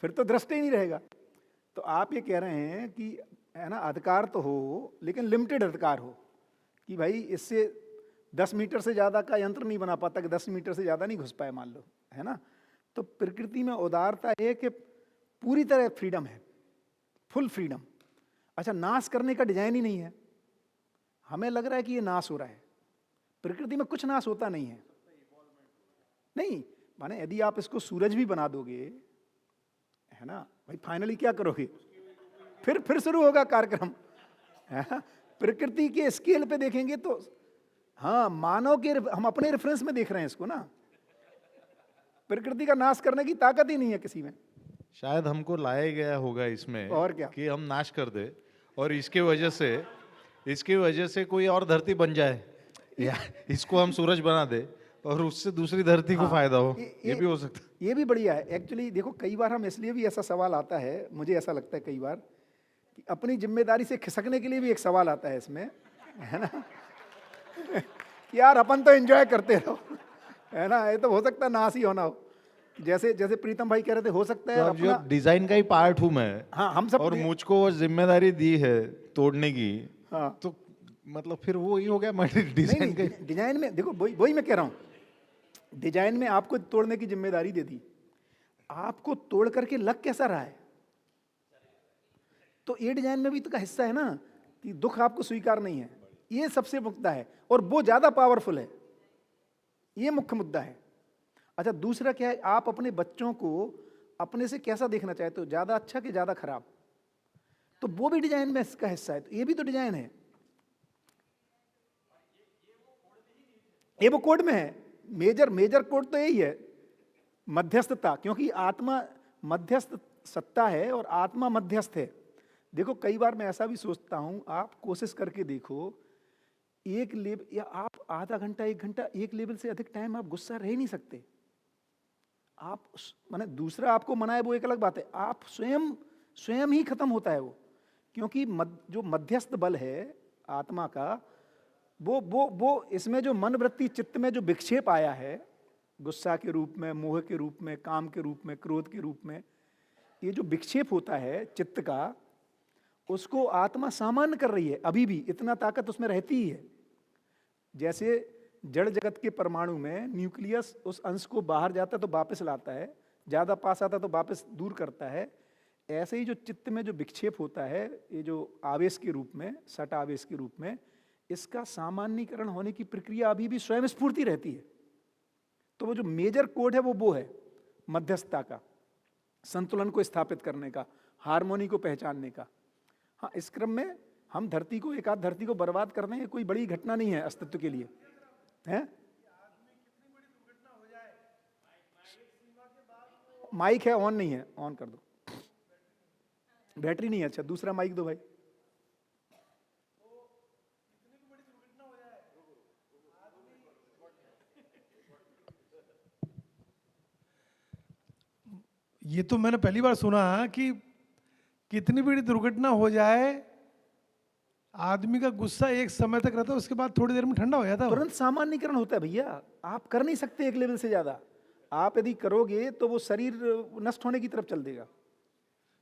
फिर तो दृष्टा ही नहीं रहेगा। तो आप ये कह रहे हैं कि, है ना, अधिकार तो हो लेकिन लिमिटेड अधिकार हो, कि भाई इससे 10 मीटर से ज़्यादा का यंत्र नहीं बना पाता, कि 10 मीटर से ज़्यादा नहीं घुस पाए मान लो, है ना। तो प्रकृति में उदारता है कि पूरी तरह फ्रीडम है, फुल फ्रीडम। अच्छा, नाश करने का डिजाइन ही नहीं है। हमें लग रहा है कि ये नाश हो रहा है, प्रकृति में कुछ नाश होता नहीं है। नहीं, माने यदि आप इसको सूरज भी बना दोगे, है ना भाई, फाइनली क्या करोगे? फिर शुरू होगा कार्यक्रम, है ना? प्रकृति के स्केल पे देखेंगे तो, हाँ, मानव के, हम अपने रेफरेंस में देख रहे हैं इसको ना। प्रकृति का नाश करने की ताकत ही नहीं है किसी में। शायद हमको लाया गया होगा इसमें, और क्या, कि हम नाश कर दे और इसके वजह से कोई और धरती बन जाए। या इसको हम सूरज बना दे और उससे दूसरी धरती को फायदा हो, ये भी हो सकता है। ये भी बढ़िया है एक्चुअली। देखो कई बार हम इसलिए भी ऐसा सवाल आता है, मुझे ऐसा लगता है कई बार कि अपनी जिम्मेदारी से खिसकने के लिए भी एक सवाल आता है इसमें, है ना कि यार अपन तो एंजॉय करते रहो, है ना, ये तो हो सकता है नाश ही होना हो। जैसे जैसे प्रीतम भाई कह रहे थे, हो सकता है तो अब जो अपना, डिजाइन का ही पार्ट हूं मैं, हाँ हम सब और मुझको वो जिम्मेदारी दी है तोड़ने की, हाँ तो मतलब फिर वो ही हो गया मैं नहीं डिजाइन का नहीं, डिजाइन में देखो वही मैं कह रहा हूँ, डिजाइन में आपको तोड़ने की जिम्मेदारी दे दी, आपको तोड़ करके लग कैसा रहा है, तो ये डिजाइन में भी तो का हिस्सा है ना कि दुख आपको स्वीकार नहीं है, ये सबसे मुद्दा है और वो ज्यादा पावरफुल है, ये मुख्य मुद्दा है। अच्छा दूसरा क्या है, आप अपने बच्चों को अपने से कैसा देखना चाहते हो, ज्यादा अच्छा कि ज्यादा खराब, तो वो भी डिजाइन में इसका हिस्सा है, तो ये भी तो डिजाइन है, ये वो कोड में है। मेजर कोड तो यही है, मध्यस्थता, क्योंकि आत्मा मध्यस्थ सत्ता है और आत्मा मध्यस्थ है। देखो कई बार मैं ऐसा भी सोचता हूं, आप कोशिश करके देखो, एक लेवल या आप आधा घंटा 1 घंटा एक लेवल से अधिक टाइम आप गुस्सा रह नहीं सकते। आप माने दूसरा आपको मनाए वो एक अलग बात है, आप स्वयं ही खत्म होता है वो, क्योंकि जो मध्यस्थ बल है आत्मा का, वो इसमें जो मन वृत्ति चित्त में जो विक्षेप आया है, गुस्सा के रूप में, मोह के रूप में, काम के रूप में, क्रोध के रूप में, ये जो विक्षेप होता है चित्त का, उसको आत्मा सामान्य कर रही है, अभी भी इतना ताकत उसमें रहती ही है। जैसे जड़ जगत के परमाणु में न्यूक्लियस उस अंश को बाहर जाता है तो वापस लाता है, ज्यादा पास आता है तो वापस दूर करता है, ऐसे ही जो चित्त में जो विक्षेप होता है, ये जो आवेश के रूप में, सट आवेश के रूप में, इसका सामान्यीकरण होने की प्रक्रिया अभी भी स्वयं स्फूर्ति रहती है। तो वो जो मेजर कोड है वो है मध्यस्थता का, संतुलन को स्थापित करने का, हार्मोनी को पहचानने का। हाँ, इस क्रम में हम धरती को, एक आध धरती को बर्बाद कर दें, कोई बड़ी घटना नहीं है अस्तित्व के लिए, है। माइक है, ऑन नहीं है, ऑन कर दो, बैटरी नहीं है। अच्छा दूसरा माइक दो भाई। ये तो मैंने पहली बार सुना कि कितनी बड़ी दुर्घटना हो जाए, आदमी का गुस्सा एक समय तक रहता है, उसके बाद थोड़ी देर में ठंडा हो जाता है। तुरंत सामान्यीकरण होता है भैया, आप कर नहीं सकते एक लेवल से ज्यादा, आप यदि करोगे तो वो शरीर नष्ट होने की तरफ चल देगा।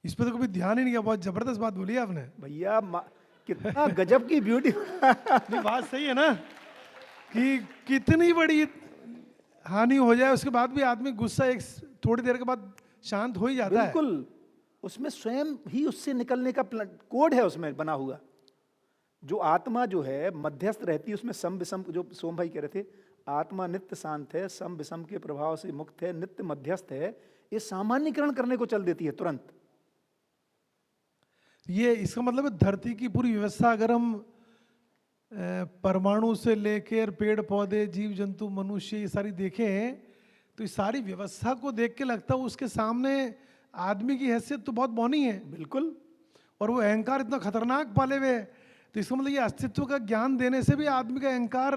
इस पर तो कभी ध्यान ही नहीं किया, बहुत जबरदस्त बात बोली आपने। भैया कितना गजब की ब्यूटी नहीं, बात सही है ना कि कितनी बड़ी हानि हो जाए उसके बाद भी आदमी गुस्सा एक थोड़ी देर के बाद शांत हो ही जाता है। बिल्कुल, उसमें स्वयं ही उससे निकलने का कोड है उसमें बना हुआ। जो आत्मा जो है मध्यस्थ रहती है, उसमें सम विषम, जो सोम भाई कह रहे थे, आत्मा नित्य शांत है, सम विषम के प्रभाव से मुक्त है, नित्य मध्यस्थ है, ये सामान्यीकरण करने को चल देती है तुरंत। ये इसका मतलब है धरती की पूरी व्यवस्था अगर हम परमाणु से लेकर पेड़ पौधे, जीव जंतु, मनुष्य, ये सारी देखें तो इस सारी व्यवस्था को देख के लगता है उसके सामने आदमी की हैसियत तो बहुत बौनी है। बिल्कुल, और वो अहंकार इतना खतरनाक पाले हुए है, तो इसका मतलब ये अस्तित्व का ज्ञान देने से भी आदमी का अहंकार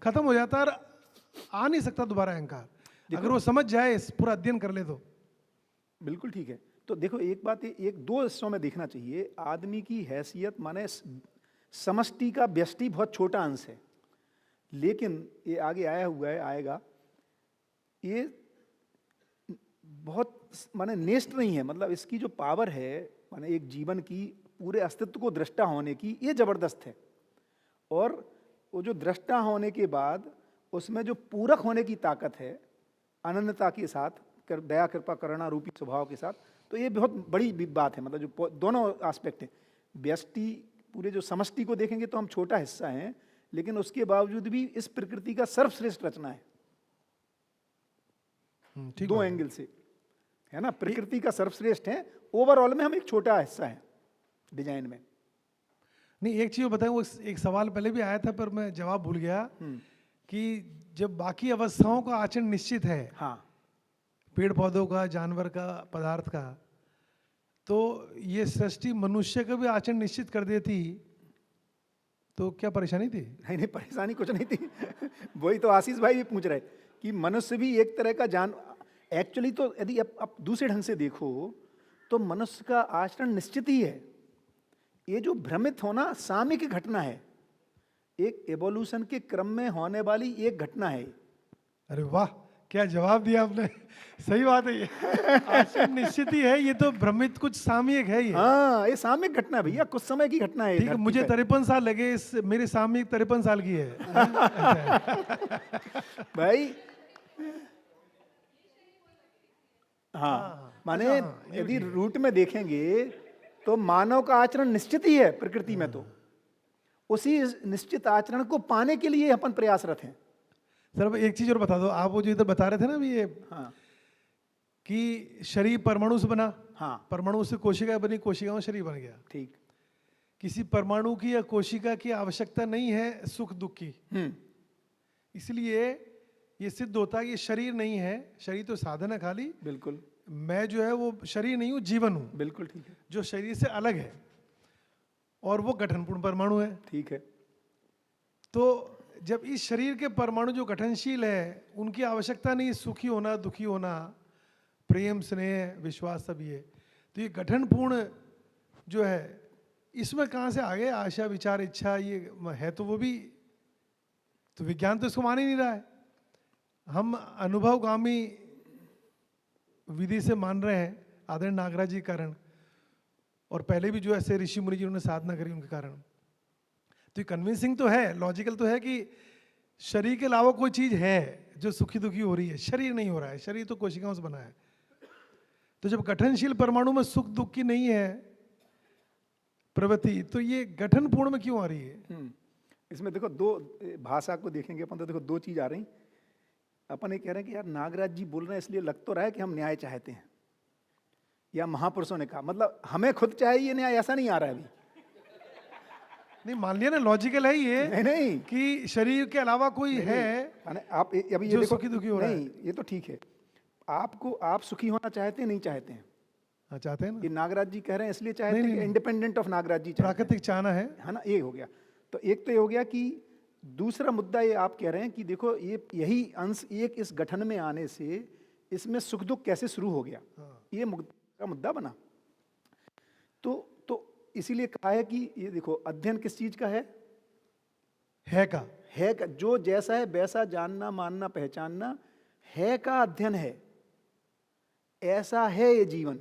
खत्म हो जाता है और आ नहीं सकता दोबारा अहंकार, अगर वो समझ जाए, इस पूरा अध्ययन कर ले तो। बिल्कुल ठीक है। तो देखो एक बात, एक दो हिस्सों में देखना चाहिए। आदमी की हैसियत माने समष्टि का व्यष्टि बहुत छोटा अंश है, लेकिन ये आगे आया हुआ है, आएगा, ये बहुत माने नेस्ट नहीं है, मतलब इसकी जो पावर है माने एक जीवन की पूरे अस्तित्व को दृष्टा होने की, ये जबरदस्त है। और वो जो दृष्टा होने के बाद उसमें जो पूरक होने की ताकत है, अनन्यता के साथ, दया कृपा करुणा रूपी स्वभाव के साथ, तो ये बहुत बड़ी बात है। मतलब जो दोनों एस्पेक्ट हैं, व्यष्टि पूरे जो समष्टि को देखेंगे तो हम छोटा हिस्सा हैं, लेकिन उसके बावजूद भी इस प्रकृति का सर्वश्रेष्ठ रचना है, दो एंगल से, है ना। प्रकृति का सर्वश्रेष्ठ है, ओवरऑल में हम एक छोटा हिस्सा है डिजाइन में। नहीं, एक चीज बताएं, वो एक सवाल पहले भी आया था पर मैं जवाब भूल गया कि जब बाकी अवस्थाओं का आचरण निश्चित है, हाँ, पेड़ पौधों का, जानवर का, पदार्थ का, तो ये सृष्टि मनुष्य का भी आचरण निश्चित कर देती, तो क्या परेशानी थी? नहीं नहीं, परेशानी कुछ नहीं थी। वही तो आशीष भाई भी पूछ रहे कि मनुष्य भी एक तरह का जान, एक्चुअली तो यदि आप दूसरे ढंग से देखो तो मनुष्य का आचरण निश्चित ही है। ये जो भ्रमित होना सामयिक घटना है, एक एवोल्यूशन के क्रम में होने वाली एक घटना है। अरे वाह, क्या जवाब दिया आपने। सही बात है, ये आचरण निश्चित ही है, ये तो भ्रमित कुछ सामयिक है ये। हाँ, ये सामयिक घटना है भैया, कुछ समय की घटना है ये ठीक है, धरती मुझे पे। 53 साल लगे, इस मेरे सामयिक 53 साल की है। भाई हाँ, माने यदि रूट में देखेंगे तो मानव का आचरण निश्चित ही है प्रकृति में, तो उसी निश्चित आचरण को पाने के लिए अपन प्रयासरत हैं। सर अब एक चीज और बता दो, आप वो जो इधर बता रहे थे ना अभी ये हाँ कि शरीर परमाणु से बना, हाँ परमाणु से कोशिका बनी, कोशिका में शरीर बन गया। ठीक। किसी परमाणु की या कोशिका की आवश्यकता नहीं है सुख दुख की, इसलिए ये सिद्ध होता है कि ये शरीर नहीं है, शरीर तो साधन है खाली। बिल्कुल मैं जो है वो शरीर नहीं हूँ, जीवन हूँ, बिल्कुल ठीक है, जो शरीर से अलग है, और वो गठनपूर्ण परमाणु है। ठीक है। तो जब इस शरीर के परमाणु जो गठनशील है, उनकी आवश्यकता नहीं सुखी होना दुखी होना, प्रेम स्नेह विश्वास सब ये, तो ये गठनपूर्ण जो है इसमें कहाँ से आ गए आशा विचार इच्छा, ये है तो वो भी, तो विज्ञान तो इसको मान ही नहीं रहा है। हम अनुभवगामी विधि से मान रहे हैं, आदरणीय नागराज जी के कारण, और पहले भी जो ऐसे ऋषि मुनि जिन्होंने साधना करी उनके कारण। तो ये कन्विंसिंग तो है, लॉजिकल तो है कि शरीर के अलावा कोई चीज है जो सुखी दुखी हो रही है, शरीर नहीं हो रहा है, शरीर तो कोशिकाओं से बना है। तो जब गठनशील परमाणु में सुख दुख की नहीं है प्रवृत्ति, तो ये गठनपूर्ण में क्यों आ रही है? इसमें देखो दो भाषा को देखेंगे अपन तो देखो दो चीज आ रही। अपन ये कह रहे हैं कि यार नागराज जी बोल रहे हैं इसलिए लग तो रहा है कि हम न्याय चाहते हैं, या महापुरुषों ने कहा, मतलब हमें खुद चाहिए न्याय, ऐसा नहीं आ रहा है अभी। नहीं मान लिया ना, लॉजिकल है ये नहीं नहीं कि शरीर के अलावा कोई है आप अभी ये जो देखो, सुखी दुखी हो रहा है। नहीं ये तो ठीक है, आपको आप सुखी होना चाहते हैं नहीं चाहते हैं, हाँ चाहते हैं ना, ये नागराज जी कह रहे हैं इसलिए चाहते नहीं, हैं कि नहीं। इंडिपेंडेंट ऑफ नागराज जी चाहते हैं, प्राकृतिक चाहना है ना, ये हो गया। तो एक तो ये हो गया कि दूसरा मुद्दा ये आप कह रहे हैं कि देखो ये यही अंश एक इस गठन में आने से इसमें सुख दुख कैसे शुरू हो गया, ये का मुद्दा बना। तो इसीलिए कहा है कि ये देखो अध्ययन किस चीज का है का, है का, जो जैसा है वैसा जानना मानना पहचानना है का अध्ययन है, ऐसा है ये जीवन,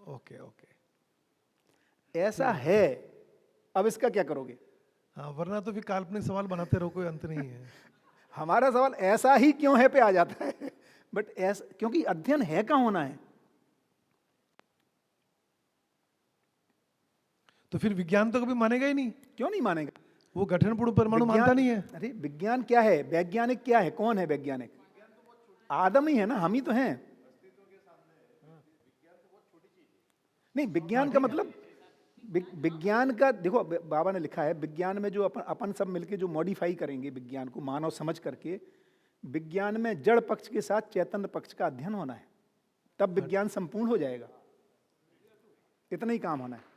ओके ओके, ऐसा है। अब इसका क्या करोगे? हाँ वरना तो फिर काल्पनिक सवाल बनाते रहो, कोई अंत नहीं है। हमारा सवाल ऐसा ही क्यों है पे आ जाता है, बट ऐसा क्योंकि अध्ययन है का होना है। तो फिर विज्ञान तो कभी मानेगा ही नहीं, क्यों नहीं मानेगा? वो गठनपूर्ण परमाणु विज्ञान- मानता नहीं है। अरे विज्ञान क्या है, वैज्ञानिक क्या है, कौन है वैज्ञानिक? आदम ही है ना, हम ही तो हैं। नहीं विज्ञान का मतलब विज्ञान का देखो बाबा ने लिखा है, विज्ञान में जो अपन सब मिलके जो मॉडिफाई करेंगे विज्ञान को मानव समझ करके, विज्ञान में जड़ पक्ष के साथ चैतन्य पक्ष का अध्ययन होना है, तब विज्ञान संपूर्ण हो जाएगा। इतना ही काम होना है।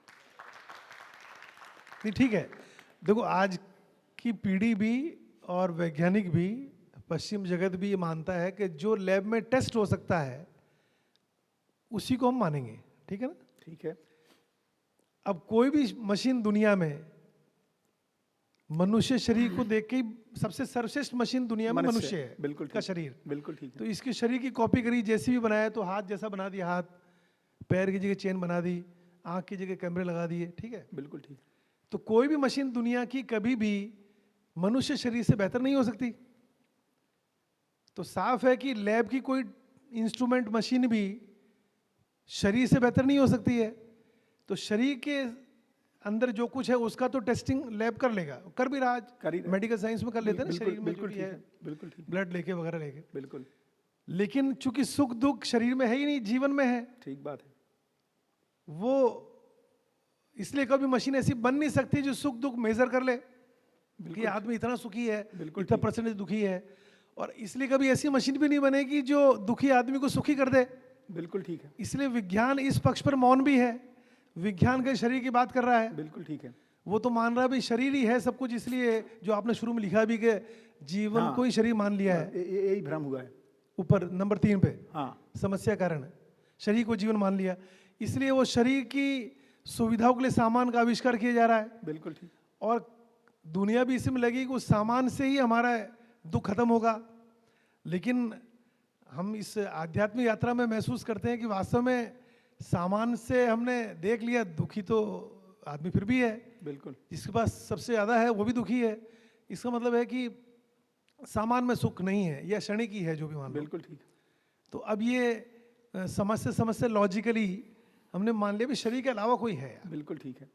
नहीं ठीक है, देखो आज की पीढ़ी भी और वैज्ञानिक भी, पश्चिम जगत भी ये मानता है कि जो लैब में टेस्ट हो सकता है उसी को हम मानेंगे, ठीक है ना। ठीक है। अब कोई भी मशीन दुनिया में मनुष्य शरीर को देख के ही, सबसे सर्वश्रेष्ठ मशीन दुनिया में मनुष्य है, बिल्कुल का ठीक, शरीर। बिल्कुल ठीक तो है। इसके शरीर की कॉपी करी, जैसी भी बनाया, तो हाथ जैसा बना दिया, हाथ पैर की जगह चेन बना दी, आंख की जगह कैमरे लगा दिए, ठीक है। बिल्कुल ठीक। तो कोई भी मशीन दुनिया की कभी भी मनुष्य शरीर से बेहतर नहीं हो सकती। तो साफ है कि लैब की कोई इंस्ट्रूमेंट मशीन भी शरीर से बेहतर नहीं हो सकती है। तो शरीर के अंदर जो कुछ है उसका तो टेस्टिंग लैब कर लेगा, कर भी रहा कर ही आज रहा। मेडिकल साइंस में कर लेते हैं ना, शरीर में जो बिल्कुल भी ठीक है, है, बिल्कुल ठीक, ब्लड लेके वगैरह लेके। बिल्कुल लेकिन चूंकि सुख दुख शरीर में है ही नहीं, जीवन में है, ठीक बात है। वो इसलिए कभी मशीन ऐसी बन नहीं सकती जो सुख दुख मेजर कर ले कि आदमी इतना सुखी है, बिल्कुल इतना ठीक। परसेंटेज दुखी है। और इसलिए कभी ऐसी मशीन भी नहीं बनेगी जो दुखी आदमी को सुखी कर दे। बिल्कुल ठीक है। इसलिए विज्ञान इस पक्ष पर मौन भी है, विज्ञान के शरीर की बात कर रहा है, बिल्कुल ठीक है। वो तो मान रहा है भाई शरीर ही है सब कुछ, इसलिए जो आपने शुरू में लिखा भी कि जीवन हाँ। को ही शरीर मान लिया है, यही भ्रम हुआ है। ऊपर नंबर 3 पे हाँ समस्या कारण शरीर को जीवन मान लिया, इसलिए वो शरीर की सुविधाओं के लिए सामान का आविष्कार किया जा रहा है, बिल्कुल ठीक। और दुनिया भी इसी में लगी कि उस सामान से ही हमारा दुख खत्म होगा। लेकिन हम इस आध्यात्मिक यात्रा में महसूस करते हैं कि वास्तव में सामान से हमने देख लिया, दुखी तो आदमी फिर भी है, बिल्कुल जिसके पास सबसे ज़्यादा है वो भी दुखी है। इसका मतलब है कि सामान में सुख नहीं है, या क्षणिक ही है जो भी मान लो। बिल्कुल ठीक। तो अब ये समझते लॉजिकली हमने मान लिया भी शरीर के अलावा कोई है यार। बिल्कुल ठीक है।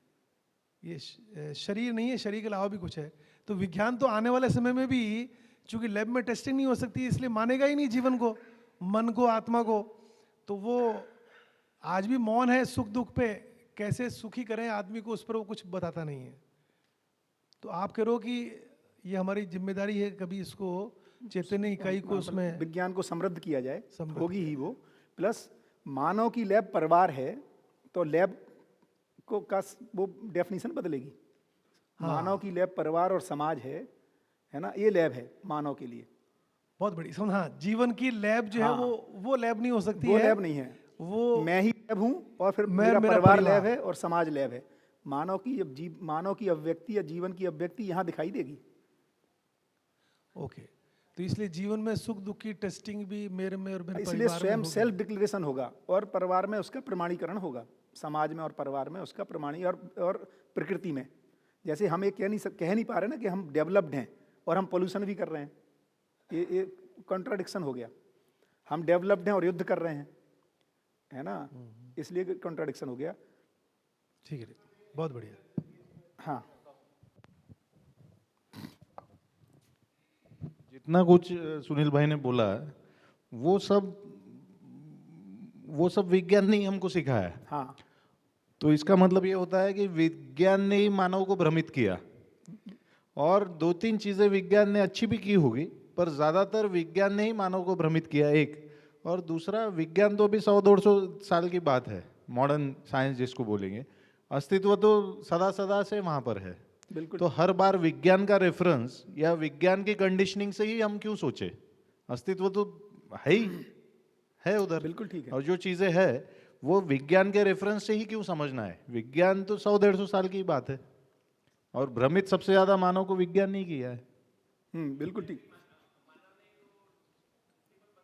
ये शरीर नहीं है, शरीर के अलावा भी कुछ है। तो विज्ञान तो आने वाले समय में भी, चूंकि लैब में टेस्टिंग नहीं हो सकती, इसलिए मानेगा ही नहीं जीवन को, मन को, आत्मा को। तो वो आज भी मौन है सुख दुख पे, कैसे सुखी करें आदमी को, उस पर वो कुछ बताता नहीं है। तो आप कह रहे हो कि ये हमारी जिम्मेदारी है कभी इसको चैतन्य इकाई को उसमें विज्ञान को समृद्ध किया जाए, समृद्ध होगी ही वो। प्लस मानव की लैब परिवार है, तो लैब को का वो डेफिनेशन बदलेगी। मानव की लैब परिवार और समाज है ना, ये लैब है मानव के लिए। बहुत बड़ी समझ। हाँ, जीवन की लैब जो है हाँ। वो लैब नहीं हो सकती वो है, लैब नहीं है, वो मैं ही लैब हूँ और फिर मेरा मेरा परिवार परिवार। लैब है और समाज लैब है। मानव की अभिव्यक्ति या जीवन की अभिव्यक्ति यहाँ दिखाई देगी। ओके। तो इसलिए जीवन में सुख दुख की टेस्टिंग भी मेरे में और मेरे इसलिए परिवार में स्वयं होगी। सेल्फ डिक्लेरेशन होगा और परिवार में उसका प्रमाणीकरण होगा, समाज में और परिवार में उसका और प्रकृति में। जैसे हम ये कह नहीं पा रहे ना कि हम डेवलप्ड हैं और हम पोल्यूशन भी कर रहे हैं, ये कॉन्ट्राडिक्शन हो गया। हम डेवलप्ड हैं और युद्ध कर रहे हैं, है ना, इसलिए कॉन्ट्राडिक्शन हो गया। ठीक है, बहुत बढ़िया। हाँ, जितना कुछ सुनील भाई ने बोला वो सब विज्ञान ने ही हमको सिखाया है। हाँ, तो इसका मतलब ये होता है कि विज्ञान ने ही मानव को भ्रमित किया, और 2-3 चीजें विज्ञान ने अच्छी भी की होगी, पर ज्यादातर विज्ञान ने ही मानव को भ्रमित किया, एक। और दूसरा, विज्ञान तो अभी 100-150 साल की बात है, मॉडर्न साइंस जिसको बोलेंगे, अस्तित्व तो सदा से वहां पर है। बिल्कुल। तो हर बार विज्ञान का रेफरेंस या विज्ञान की कंडीशनिंग से ही हम क्यों सोचे, अस्तित्व तो है ही है उधर। बिल्कुल ठीक है। और जो चीजें है वो विज्ञान के रेफरेंस से ही क्यों समझना है, विज्ञान तो 100-150 साल की बात है, और भ्रमित सबसे ज्यादा मानव को विज्ञान नहीं किया है। बिल्कुल ठीक।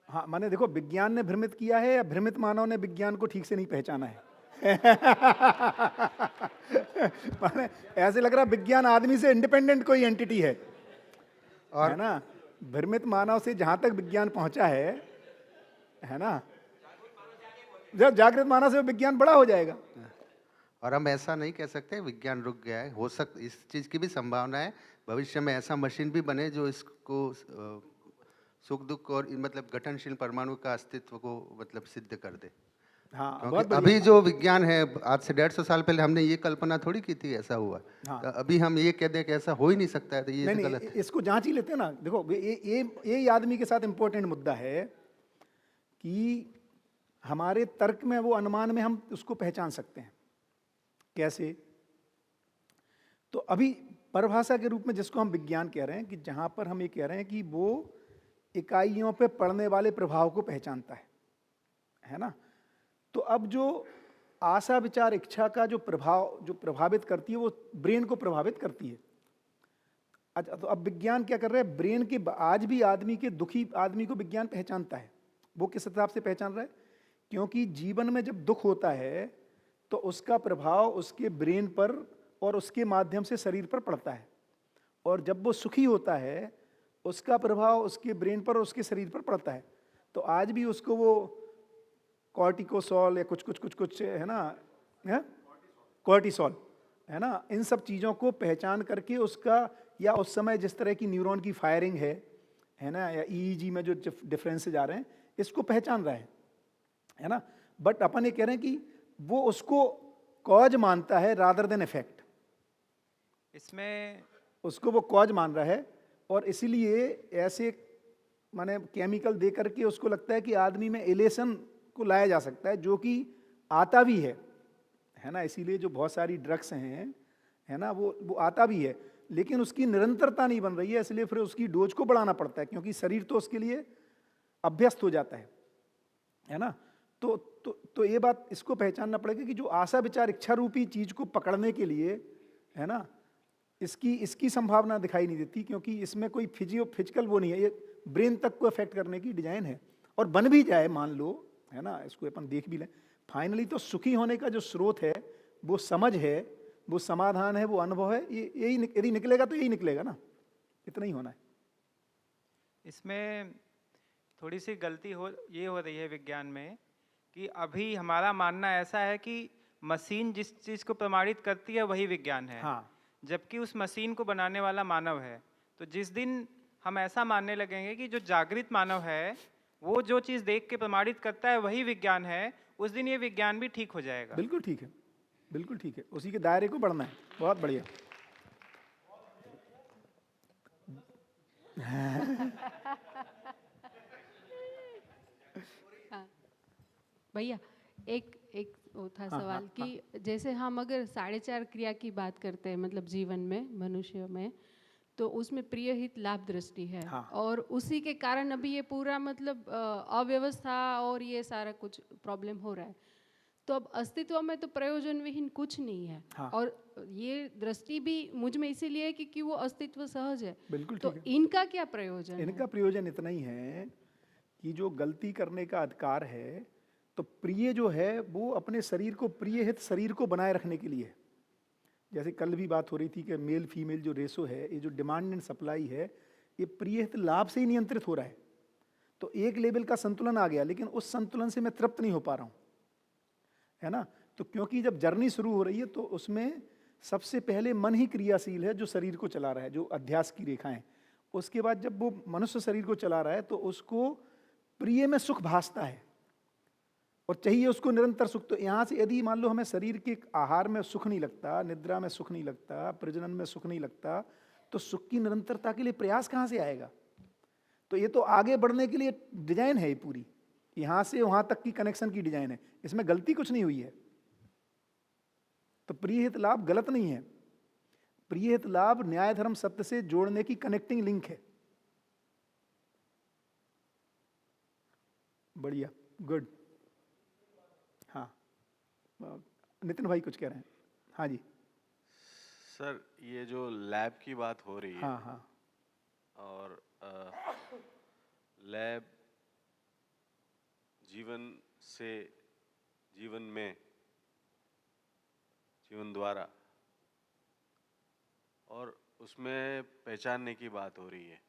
हाँ, माने देखो, विज्ञान ने भ्रमित किया है या भ्रमित मानव ने विज्ञान को ठीक से नहीं पहचाना है। माने ऐसे लग रहा विज्ञान आदमी से इंडिपेंडेंट कोई एंटिटी है, और है ना, भ्रमित मानव से जहां तक विज्ञान पहुंचा है ना, जब जागृत मानव से विज्ञान बड़ा हो जाएगा। और हम ऐसा नहीं कह सकते विज्ञान रुक गया है, इस चीज़ की भी संभावना है भविष्य में ऐसा मशीन भी बने जो इसको सुख दुख और मतलब गठनशील परमाणु का अस्तित्व को मतलब सिद्ध कर दे। हाँ, बहुत क्योंकि बढ़िया। अभी जो विज्ञान है, आज से 150 साल पहले हमने ये कल्पना थोड़ी की थी ऐसा हुआ। हाँ। तो अभी हम ये कह दें कि ऐसा हो ही नहीं सकता है, तो ये नहीं, गलत है। इसको जांच ही लेते हैं ना। देखो, ये आदमी के साथ इंपॉर्टेंट मुद्दा है कि हमारे तर्क में, वो अनुमान में हम उसको पहचान सकते हैं कैसे। तो अभी परिभाषा के रूप में जिसको हम विज्ञान कह रहे हैं, कि जहां पर हम ये कह रहे हैं कि वो इकाइयों पे पड़ने वाले प्रभाव को पहचानता है ना। तो अब जो आशा विचार इच्छा का जो प्रभावित करती है, वो ब्रेन को प्रभावित करती है। अच्छा, तो अब विज्ञान क्या कर रहा है, ब्रेन के आज भी आदमी के दुखी आदमी को विज्ञान पहचानता है। वो किस हिसाब से पहचान रहा है, क्योंकि जीवन में जब दुख होता है तो उसका प्रभाव उसके ब्रेन पर और उसके माध्यम से शरीर पर पड़ता है, और जब वो सुखी होता है उसका प्रभाव उसके ब्रेन पर और उसके शरीर पर पड़ता है। तो आज भी उसको वो कॉर्टिकोसॉल या कुछ है ना, कॉर्टिसॉल है ना, इन सब चीज़ों को पहचान करके उसका, या उस समय जिस तरह की न्यूरॉन की फायरिंग है ना, या ईईजी में जो डिफरेंसेज आ रहे हैं, इसको पहचान रहा है ना। बट अपन ये कह रहे हैं कि वो उसको कॉज मानता है रादर देन इफेक्ट। इसमें उसको वो कॉज मान रहा है, और इसीलिए ऐसे माने केमिकल दे करके उसको लगता है कि आदमी में एलेशन को लाया जा सकता है, जो कि आता भी है ना। इसीलिए जो बहुत सारी ड्रग्स हैं है ना, वो आता भी है, लेकिन उसकी निरंतरता नहीं बन रही है, इसलिए फिर उसकी डोज को बढ़ाना पड़ता है, क्योंकि शरीर तो उसके लिए अभ्यस्त हो जाता है ना। तो ये बात इसको पहचानना पड़ेगा कि जो आशा विचार इच्छा रूपी चीज को पकड़ने के लिए, है ना, इसकी संभावना दिखाई नहीं देती, क्योंकि इसमें कोई फिजिकल वो नहीं है, ये ब्रेन तक को अफेक्ट करने की डिजाइन है। और बन भी जाए मान लो, है ना, इसको अपन देख भी लें, फाइनली तो सुखी होने का जो स्रोत है वो समझ है, वो समाधान है, वो अनुभव है, ये यही यदि निकलेगा तो यही निकलेगा ना, इतना ही होना है। इसमें थोड़ी सी गलती ये हो रही है विज्ञान में कि अभी हमारा मानना ऐसा है कि मशीन जिस चीज़ को प्रमाणित करती है वही विज्ञान है, हाँ, जबकि उस मशीन को बनाने वाला मानव है। तो जिस दिन हम ऐसा मानने लगेंगे कि जो जागृत मानव है वो जो चीज़ देख के प्रमाणित करता है वही विज्ञान है, उस दिन ये विज्ञान भी ठीक हो जाएगा। बिल्कुल ठीक है, बिल्कुल ठीक है, उसी के दायरे को बढ़ना है। बहुत बढ़िया। भैया एक वो था सवाल कि जैसे हम अगर 4.5 क्रिया की बात करते हैं, मतलब जीवन में मनुष्य में, तो उसमें प्रिय हित लाभ दृष्टि है, और उसी के कारण अभी ये पूरा मतलब अव्यवस्था और ये सारा कुछ प्रॉब्लम हो रहा है। तो अब अस्तित्व में तो प्रयोजन विहीन कुछ नहीं है, और ये दृष्टि भी मुझ में इसीलिए है क्योंकि वो अस्तित्व सहज है। बिल्कुल तो ठीक है। इनका क्या प्रयोजन है? इनका प्रयोजन इतना ही है कि जो गलती करने का अधिकार है, तो प्रिय जो है वो अपने शरीर को, प्रिय हित शरीर को बनाए रखने के लिए है। जैसे कल भी बात हो रही थी कि मेल फीमेल जो रेशो है, ये जो डिमांड एंड सप्लाई है, ये प्रिय हित लाभ से ही नियंत्रित हो रहा है। तो एक लेवल का संतुलन आ गया, लेकिन उस संतुलन से मैं तृप्त नहीं हो पा रहा हूँ, है ना। तो क्योंकि जब जर्नी शुरू हो रही है तो उसमें सबसे पहले मन ही क्रियाशील है, जो शरीर को चला रहा है, जो अध्यास की रेखाएं। उसके बाद जब वो मनुष्य शरीर को चला रहा है तो उसको प्रिय में सुख भासता है और चाहिए उसको निरंतर सुख। तो यहाँ से यदि मान लो हमें शरीर के आहार में सुख नहीं लगता, निद्रा में सुख नहीं लगता, प्रजनन में सुख नहीं लगता, तो सुख की निरंतरता के लिए प्रयास कहाँ से आएगा? तो ये तो आगे बढ़ने के लिए डिजाइन है, ये पूरी यहाँ से वहाँ तक की कनेक्शन की डिजाइन है, इसमें गलती कुछ नहीं हुई है। तो प्रिय हित लाभ गलत नहीं है, प्रिय हित लाभ न्याय धर्म सत्य से जोड़ने की कनेक्टिंग लिंक है। बढ़िया, गुड। हाँ, नितिन भाई कुछ कह रहे हैं? हाँ जी सर, ये जो लैब की बात हो रही है, हाँ हाँ, और लैब जीवन से जीवन में, जीवन द्वारा, और उसमें पहचानने की बात हो रही है।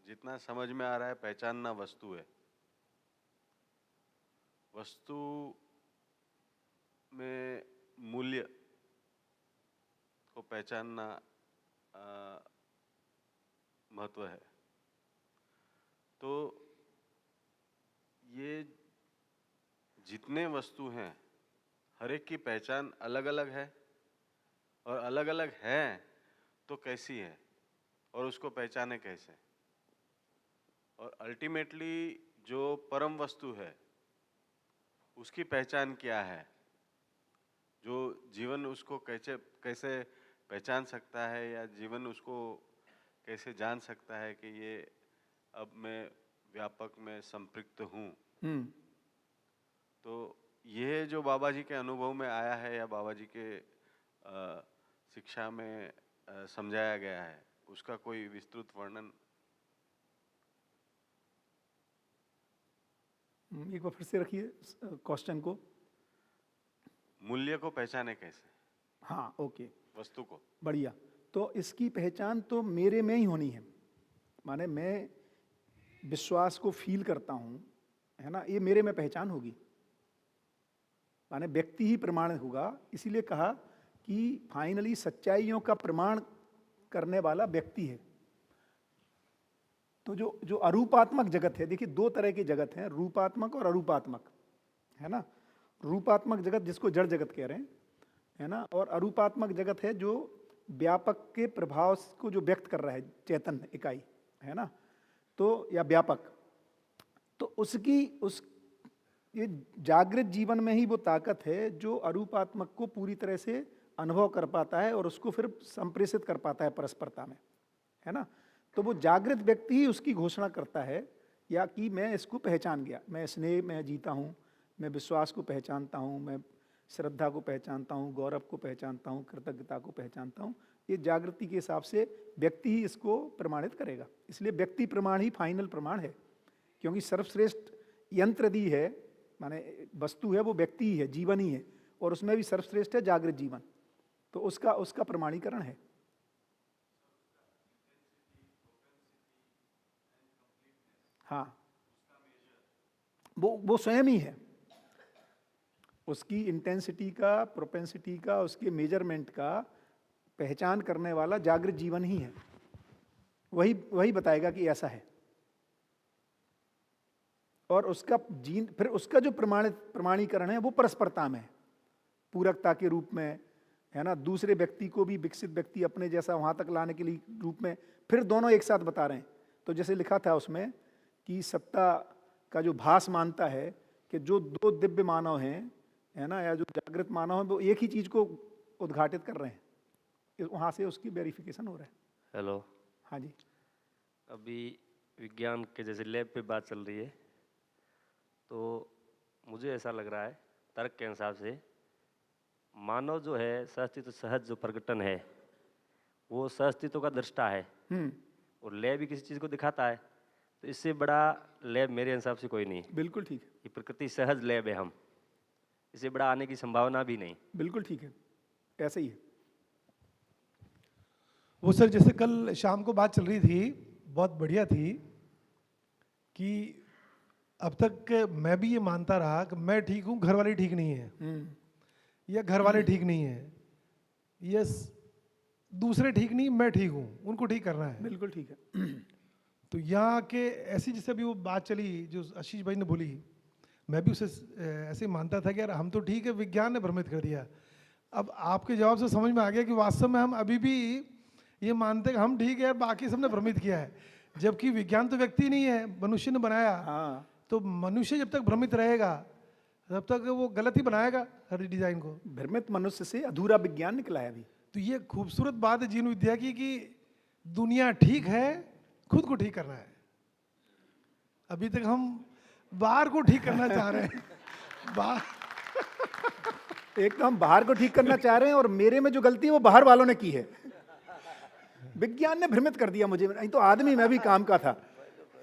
जितना समझ में आ रहा है, पहचानना वस्तु है, वस्तु में मूल्य को पहचानना महत्व है। तो ये जितने वस्तु हैं, हर एक की पहचान अलग अलग है, और अलग अलग है तो कैसी है, और उसको पहचाने कैसे। और अल्टीमेटली जो परम वस्तु है उसकी पहचान क्या है, जो जीवन उसको कैसे पहचान सकता है, या जीवन उसको कैसे जान सकता है कि ये अब मैं व्यापक में संपृक्त हूँ। तो ये जो बाबा जी के अनुभव में आया है, या बाबा जी के शिक्षा में समझाया गया है, उसका कोई विस्तृत वर्णन? एक बार फिर से रखिए क्वेश्चन को। मूल्य को पहचाने कैसे? हाँ, ओके, वस्तु को। बढ़िया। तो इसकी पहचान तो मेरे में ही होनी है, माने मैं विश्वास को फील करता हूँ, है ना, ये मेरे में पहचान होगी, माने व्यक्ति ही प्रमाण होगा। इसीलिए कहा कि फाइनली सच्चाइयों का प्रमाण करने वाला व्यक्ति है। तो जो अरूपात्मक जगत है, देखिए दो तरह के जगत हैं, रूपात्मक और अरूपात्मक, है ना। रूपात्मक जगत जिसको जड़ जगत कह रहे हैं, है ना, और अरूपात्मक जगत है जो व्यापक के प्रभाव को जो व्यक्त कर रहा है, चैतन्य इकाई, है ना, तो या व्यापक। तो ये जागृत जीवन में ही वो ताकत है जो अरूपात्मक को पूरी तरह से अनुभव कर पाता है और उसको फिर संप्रेषित कर पाता है परस्परता में, है ना। तो वो जागृत व्यक्ति ही उसकी घोषणा करता है, या कि मैं इसको पहचान गया, मैं स्नेह में जीता हूँ, मैं विश्वास को पहचानता हूँ, मैं श्रद्धा को पहचानता हूँ, गौरव को पहचानता हूँ, कृतज्ञता को पहचानता हूँ। ये जागृति के हिसाब से व्यक्ति ही इसको प्रमाणित करेगा। इसलिए व्यक्ति प्रमाण ही फाइनल प्रमाण है, क्योंकि सर्वश्रेष्ठ यंत्र दी है, माने वस्तु है वो व्यक्ति ही है, जीवन ही है, और उसमें भी सर्वश्रेष्ठ है जागृत जीवन, तो उसका प्रमाणीकरण है। हाँ, वो स्वयं ही है, उसकी इंटेंसिटी का, प्रोपेंसिटी का, उसके मेजरमेंट का पहचान करने वाला जागृत जीवन ही है। वही बताएगा कि ऐसा है। और उसका फिर उसका जो प्रमाणीकरण है वो परस्परता में है, पूरकता के रूप में, है ना। दूसरे व्यक्ति को भी, विकसित व्यक्ति अपने जैसा वहां तक लाने के लिए रूप में, फिर दोनों एक साथ बता रहे हैं। तो जैसे लिखा था उसमें कि सत्ता का जो भास मानता है कि जो दो दिव्य मानव हैं, है ना, या जो जागृत मानव हैं, वो एक ही चीज को उद्घाटित कर रहे हैं, वहां से उसकी वेरिफिकेशन हो रहा है। हेलो। हाँ जी। अभी विज्ञान के जैसे लैब पे बात चल रही है, तो मुझे ऐसा लग रहा है तर्क के हिसाब से मानव जो है सहअस्तित्व, सहज जो प्रकटन है वो सहअस्तित्व का दृष्टा है, और लैब भी किसी चीज़ को दिखाता है, तो इससे बड़ा लैब मेरे हिसाब से कोई नहीं है। बिल्कुल ठीक है। ये प्रकृति सहज लैब है, हम इससे बड़ा आने की संभावना भी नहीं। बिल्कुल ठीक है, ऐसा ही है। वो सर जैसे कल शाम को बात चल रही थी, बहुत बढ़िया थी, कि अब तक मैं भी ये मानता रहा कि मैं ठीक हूँ, घर वाले ठीक नहीं है, या घर वाले ठीक नहीं है, यस दूसरे ठीक नहीं, मैं ठीक हूँ, उनको ठीक करना है। बिल्कुल ठीक है। तो यहाँ के ऐसी जैसे अभी वो बात चली जो आशीष भाई ने बोली, मैं भी उसे ऐसे मानता था कि यार हम तो ठीक है, विज्ञान ने भ्रमित कर दिया। अब आपके जवाब से समझ में आ गया कि वास्तव में हम अभी भी ये मानते हैं हम ठीक है, बाकी सबने भ्रमित किया है, जबकि विज्ञान तो व्यक्ति नहीं है, मनुष्य ने बनाया। हाँ। तो मनुष्य जब तक भ्रमित रहेगा तब तक वो गलत ही बनाएगा हर डिजाइन को। भ्रमित मनुष्य से अधूरा विज्ञान निकला है अभी। तो ये खूबसूरत बात है जीवन विद्या की कि दुनिया ठीक है, खुद को ठीक करना है। अभी तक हम बाहर को ठीक करना चाह रहे हैं। एक तो हम बाहर को ठीक करना चाह रहे हैं, और मेरे में जो गलती है वो बाहर वालों ने की है। विज्ञान ने भ्रमित कर दिया मुझे, नहीं तो आदमी मैं भी काम का था,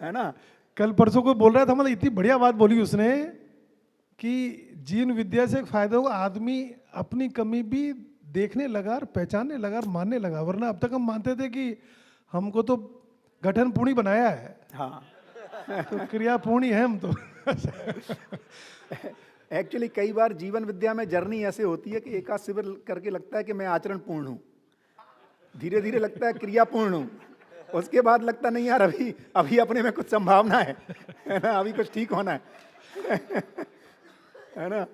है ना। कल परसों को बोल रहा था, मतलब इतनी बढ़िया बात बोली उसने कि जीवन विद्या से एक फायदा होगा, आदमी अपनी कमी भी देखने लगा और पहचानने लगा और मानने लगा। वरना अब तक हम मानते थे कि हमको तो गठन पूर्ण बनाया है, हाँ, तो क्रिया पूर्ण ही है हम तो। एक्चुअली कई बार जीवन विद्या में जर्नी ऐसे होती है कि एक आध शिविर करके लगता है कि मैं आचरण पूर्ण हूँ, धीरे धीरे लगता है क्रिया पूर्ण हूँ, उसके बाद लगता नहीं यार अभी अपने में कुछ संभावना है ना, अभी कुछ ठीक होना है ना।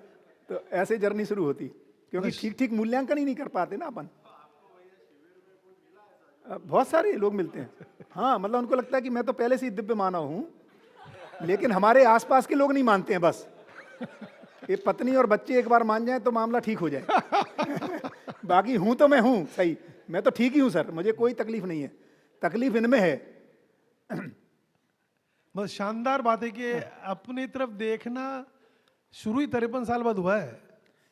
तो ऐसे जर्नी शुरू होती, क्योंकि ठीक ठीक मूल्यांकन ही नहीं कर पाते ना अपन। बहुत सारे लोग मिलते हैं, हाँ, मतलब उनको लगता है कि मैं तो पहले से ही दिव्य मानव हूँ, लेकिन हमारे आसपास के लोग नहीं मानते हैं। बस ये पत्नी और बच्चे एक बार मान जाए तो मामला ठीक हो जाए। बाकी हूं तो मैं हूं सही, मैं तो ठीक ही हूं सर, मुझे कोई तकलीफ नहीं है, तकलीफ इनमें है। बस शानदार बात है कि अपनी तरफ देखना शुरू ही 53 साल बाद हुआ है।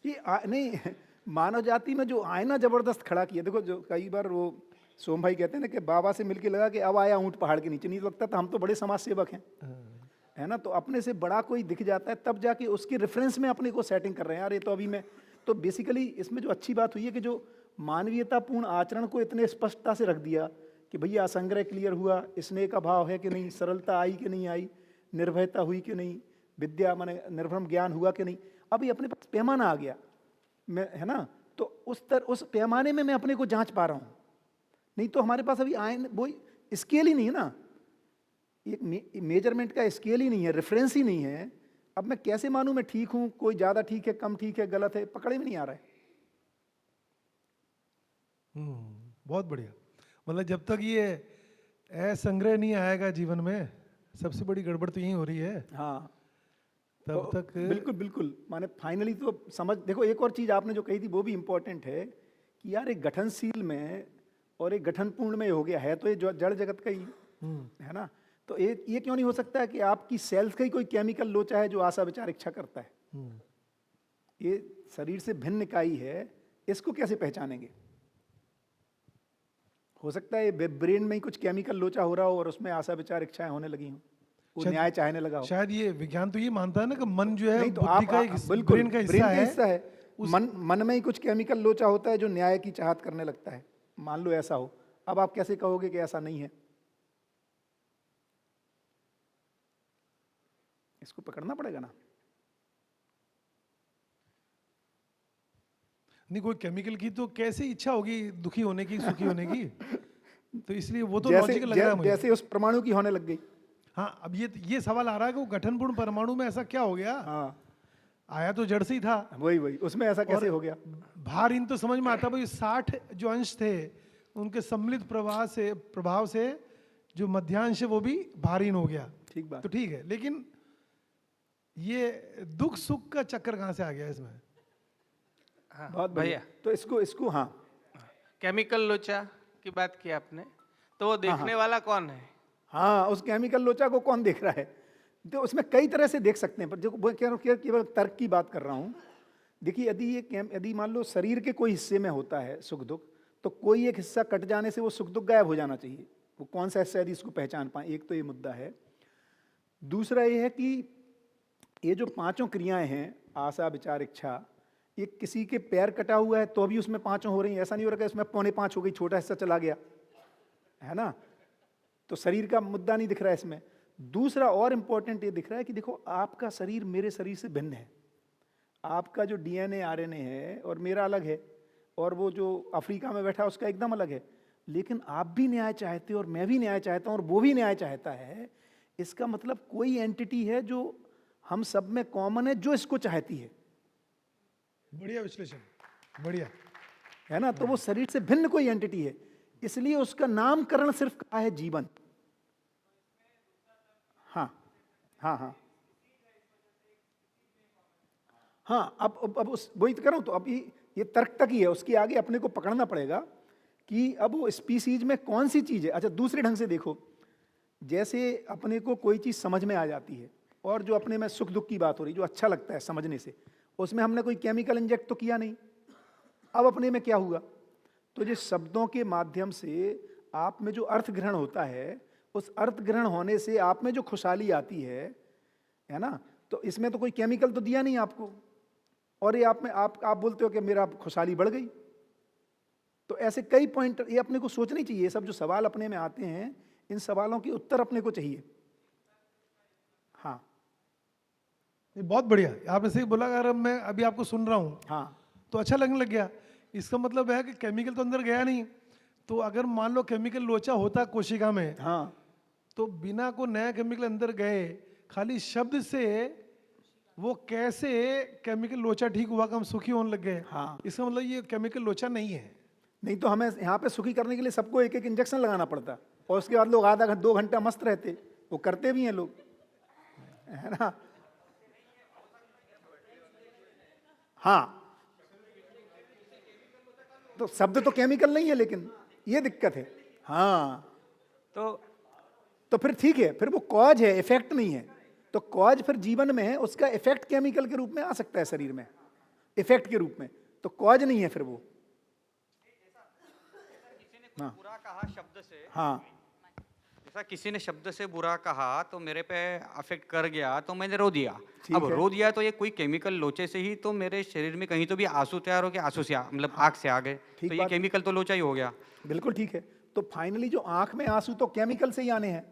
ये नहीं, मानव जाति में जो आईना जबरदस्त खड़ा किया, देखो जो कई बार वो सोम भाई कहते हैं ना कि बाबा से मिलके लगा कि अब आया ऊंट पहाड़ के नीचे, नहीं तो लगता था हम तो बड़े समाज सेवक हैं, है ना। तो अपने से बड़ा कोई दिख जाता है तब जाके उसके रेफरेंस में अपने को सेटिंग कर रहे हैं, यार ये तो अभी मैं तो बेसिकली इसमें जो अच्छी बात हुई है कि जो मानवीयतापूर्ण आचरण को इतने स्पष्टता से रख दिया कि भैया असंग्रह क्लियर हुआ, स्नेह का भाव है कि नहीं, सरलता आई कि नहीं आई, निर्भयता हुई कि नहीं, विद्या माने निर्भ्रम ज्ञान हुआ कि नहीं, अभी अपने पास पैमाना आ गया मैं, है ना। तो उस पैमाने में मैं अपने को जांच पा रहा हूँ, नहीं तो हमारे पास अभी वो स्केल ही नहीं है ना, एक मेजरमेंट का स्केल ही नहीं है, रेफरेंस ही नहीं है। अब मैं कैसे मानूं मैं ठीक हूं, कोई ज्यादा ठीक है, कम ठीक है, गलत है, पकड़े में नहीं आ रहा है। बहुत बढ़िया। मतलब जब तक ये असंग्रह नहीं आएगा जीवन में, सबसे बड़ी गड़बड़ तो यही हो रही है। हाँ, तब तो तक बिल्कुल बिल्कुल, माने फाइनली तो समझ, देखो एक और चीज आपने जो कही थी वो भी इंपॉर्टेंट है कि यार एक गठनशील में और एक गठनपूर्ण में हो गया है, तो ये जड़ जगत का ही है ना। तो ये क्यों नहीं हो सकता है कि आपकी सेल्स का ही कोई केमिकल लोचा है जो आशा विचार इच्छा करता है? ये शरीर से भिन्न इकाई है, इसको कैसे पहचानेंगे? हो सकता है ब्रेन में ही कुछ केमिकल लोचा हो रहा हो और उसमें आशा विचार इच्छाएं होने लगी हों, वो शायद- न्याय चाहने लगा हो। शायद ये विज्ञान तो ये मानता है ना कि मन जो है नहीं तो बुद्धि का आप एक बिल्कुल ब्रेन का ब्रेन हिस्सा है। है। मन में ही कुछ केमिकल लोचा होता है जो न्याय की चाहत करने लगता है। मान लो ऐसा हो, अब आप कैसे कहोगे कि ऐसा नहीं है? इसको पकड़ना पड़ेगा ना। नहीं, कोई केमिकल की तो कैसे इच्छा होगी दुखी होने की, सुखी होने की? तो इसलिए वो तो जैसे लॉजिकल लग रहा है मुझे। जैसे उस परमाणु की होने लग गई। हाँ, अब ये सवाल आ रहा है कि वो गठनपूर्ण परमाणु में ऐसा क्या हो गया? हाँ, आया तो जड़ से ही था। वही उसमें ऐसा कैसे हो गया? भार इन तो समझ में आता, भाई 60 जो अंश थे उनके सम्मिलित प्रभाव से जो मध्यांश है वो भी भारहीन हो गया। ठीक बात। तो ठीक है, लेकिन ये दुख सुख का चक्कर कहाँ से आ गया इसमें? बहुत बढ़िया। तो इसको हाँ, केमिकल लोचा की बात की आपने, तो वो देखने वाला कौन है? हाँ, उस केमिकल लोचा को कौन देख रहा है? तो उसमें कई तरह से देख सकते हैं, पर जो वो कह रहा हूँ केवल तर्क की बात कर रहा हूँ। देखिए, यदि मान लो शरीर के कोई हिस्से में होता है सुख दुख, तो कोई एक हिस्सा कट जाने से वो सुख दुख गायब हो जाना चाहिए। वो कौन सा हिस्सा, यदि इसको पहचान पाए, एक तो ये मुद्दा है। दूसरा ये है कि ये जो पांचों क्रियाएं हैं, आशा विचार इच्छा, ये किसी के पैर कटा हुआ है तो भी उसमें पांचों हो रही हैं। ऐसा नहीं हो रहा कि उसमें 4.5 हो गई, छोटा हिस्सा चला गया, है ना। तो शरीर का मुद्दा नहीं दिख रहा है इसमें। दूसरा और इम्पोर्टेंट ये दिख रहा है कि देखो, आपका शरीर मेरे शरीर से भिन्न है। आपका जो DNA RNA है और मेरा अलग है, और वो जो अफ्रीका में बैठा उसका एकदम अलग है। लेकिन आप भी न्याय चाहते हो और मैं भी न्याय चाहता हूँ और वो भी न्याय चाहता है। इसका मतलब कोई एंटिटी है जो हम सब में कॉमन है, जो इसको चाहती है। बढ़िया विश्लेषण, बढ़िया है ना। तो वो शरीर से भिन्न कोई एंटिटी है, इसलिए उसका नामकरण सिर्फ कहा है जीवन। हाँ हाँ हाँ हाँ। अब उस वही तो कह रहा हूं। तो अब ये तर्क तक ही है, उसके आगे अपने को पकड़ना पड़ेगा कि अब वो स्पीसीज में कौन सी चीज है। अच्छा, दूसरे ढंग से देखो, जैसे अपने को कोई चीज समझ में आ जाती है, और जो अपने में सुख दुख की बात हो रही, जो अच्छा लगता है समझने से, उसमें हमने कोई केमिकल इंजेक्ट तो किया नहीं। अब अपने में क्या हुआ? तो जो शब्दों के माध्यम से आप में जो अर्थ ग्रहण होता है, उस अर्थ ग्रहण होने से आप में जो खुशहाली आती है ना, तो इसमें तो कोई केमिकल तो दिया नहीं आपको, और ये आप में आप बोलते हो कि मेरा खुशहाली बढ़ गई। तो ऐसे कई पॉइंट ये अपने को सोचनी चाहिए। ये सब जो सवाल अपने में आते हैं, इन सवालों के उत्तर अपने को चाहिए। हाँ, ये बहुत बढ़िया, आपने सही बोला। अगर मैं अभी आपको सुन रहा हूँ हाँ, तो अच्छा लगने लग गया। इसका मतलब है कि केमिकल तो अंदर गया नहीं। तो अगर मान लो केमिकल लोचा होता कोशिका में, हाँ, तो बिना को नया केमिकल अंदर गए, खाली शब्द से वो कैसे केमिकल लोचा ठीक हुआ कि हम सुखी होने लग गए? हाँ। इसका मतलब ये केमिकल लोचा नहीं है। नहीं तो हमें यहाँ पे सुखी करने के लिए सबको एक एक इंजेक्शन लगाना पड़ता, और उसके बाद लोग आधा घंटा 2 घंटा मस्त रहते। वो करते भी हैं लोग, है ना। हाँ, तो शब्द तो केमिकल नहीं है, लेकिन ये दिक्कत है। हाँ, तो फिर ठीक है, फिर वो कॉज है, इफेक्ट नहीं है। तो कॉज फिर जीवन में है, उसका इफेक्ट केमिकल के रूप में आ सकता है शरीर में, इफेक्ट के रूप में। तो कॉज नहीं है फिर वो। हाँ, बुरा कहा शब्द से, हाँ, जैसा किसी ने शब्द से बुरा कहा तो मेरे पे अफेक्ट कर गया, तो मैंने रो दिया। ठीक अब है। रो दिया तो ये कोई केमिकल लोचे से ही तो मेरे शरीर में कहीं तो भी आंसू तैयार हो गया, आंसू से मतलब आंख से आ गए, ठीक तो ये बात। केमिकल तो लोचा ही हो गया। बिल्कुल ठीक है। तो फाइनली जो आंख में आंसू तो केमिकल से ही आने हैं,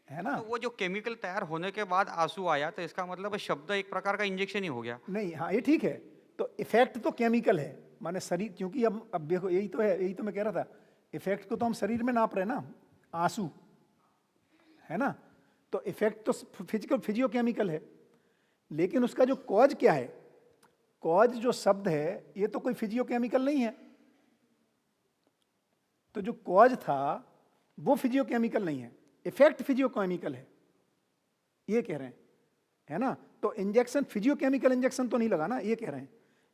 है ना। तो वो जो केमिकल तैयार होने के बाद आंसू आया, तो इसका मतलब शब्द एक प्रकार का इंजेक्शन ही हो गया। नहीं, हाँ, ये ठीक है। तो इफेक्ट तो केमिकल है, माने शरीर, क्योंकि अब देखो, यही तो है, यही तो मैं कह रहा था। इफेक्ट को तो हम शरीर में नाप रहे हैं ना, आंसू, है ना। तो इफेक्ट तो फिजियोकेमिकल है, लेकिन उसका जो कॉज क्या है, कॉज जो शब्द है, ये तो कोई फिजियोकेमिकल नहीं है। तो जो कॉज था वो फिजियोकेमिकल नहीं है, इफेक्ट फिजियोकेमिकल है, ये कह रहे हैं, है ना। तो इंजेक्शन फिजियोकेमिकल इंजेक्शन तो नहीं लगा ना, ये कह रहे हैं।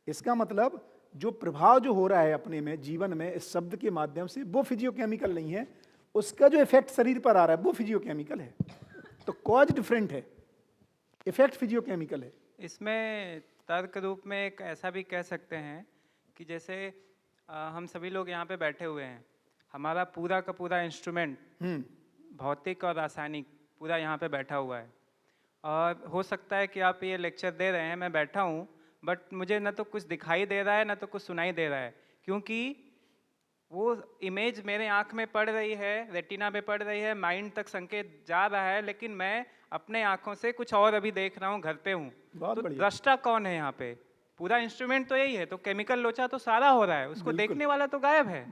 इसका मतलब जो प्रभाव जो हो रहा है अपने में जीवन में इस शब्द के माध्यम से, वो फिजियोकेमिकल नहीं है, उसका जो इफेक्ट शरीर पर आ रहा है वो फिजियोकेमिकल है। तो कॉज डिफरेंट है, इफेक्ट फिजियोकेमिकल है। इसमें तर्क रूप में एक ऐसा भी कह सकते हैं कि जैसे हम सभी लोग यहाँ पे बैठे हुए हैं, हमारा पूरा का पूरा इंस्ट्रूमेंट भौतिक और रासायनिक पूरा यहाँ पे बैठा हुआ है, और हो सकता है कि आप ये लेक्चर दे रहे हैं, मैं बैठा हूँ, बट मुझे ना तो कुछ दिखाई दे रहा है ना तो कुछ सुनाई दे रहा है, क्योंकि वो इमेज मेरे आँख में पड़ रही है, रेटिना में पड़ रही है, माइंड तक संकेत जा रहा है, लेकिन मैं अपने आँखों से कुछ और अभी देख रहा हूँ, घर पे हूँ। तो दृष्टा कौन है यहाँ पे? पूरा इंस्ट्रूमेंट तो यही है, तो केमिकल लोचा तो सारा हो रहा है, उसको देखने वाला तो गायब है।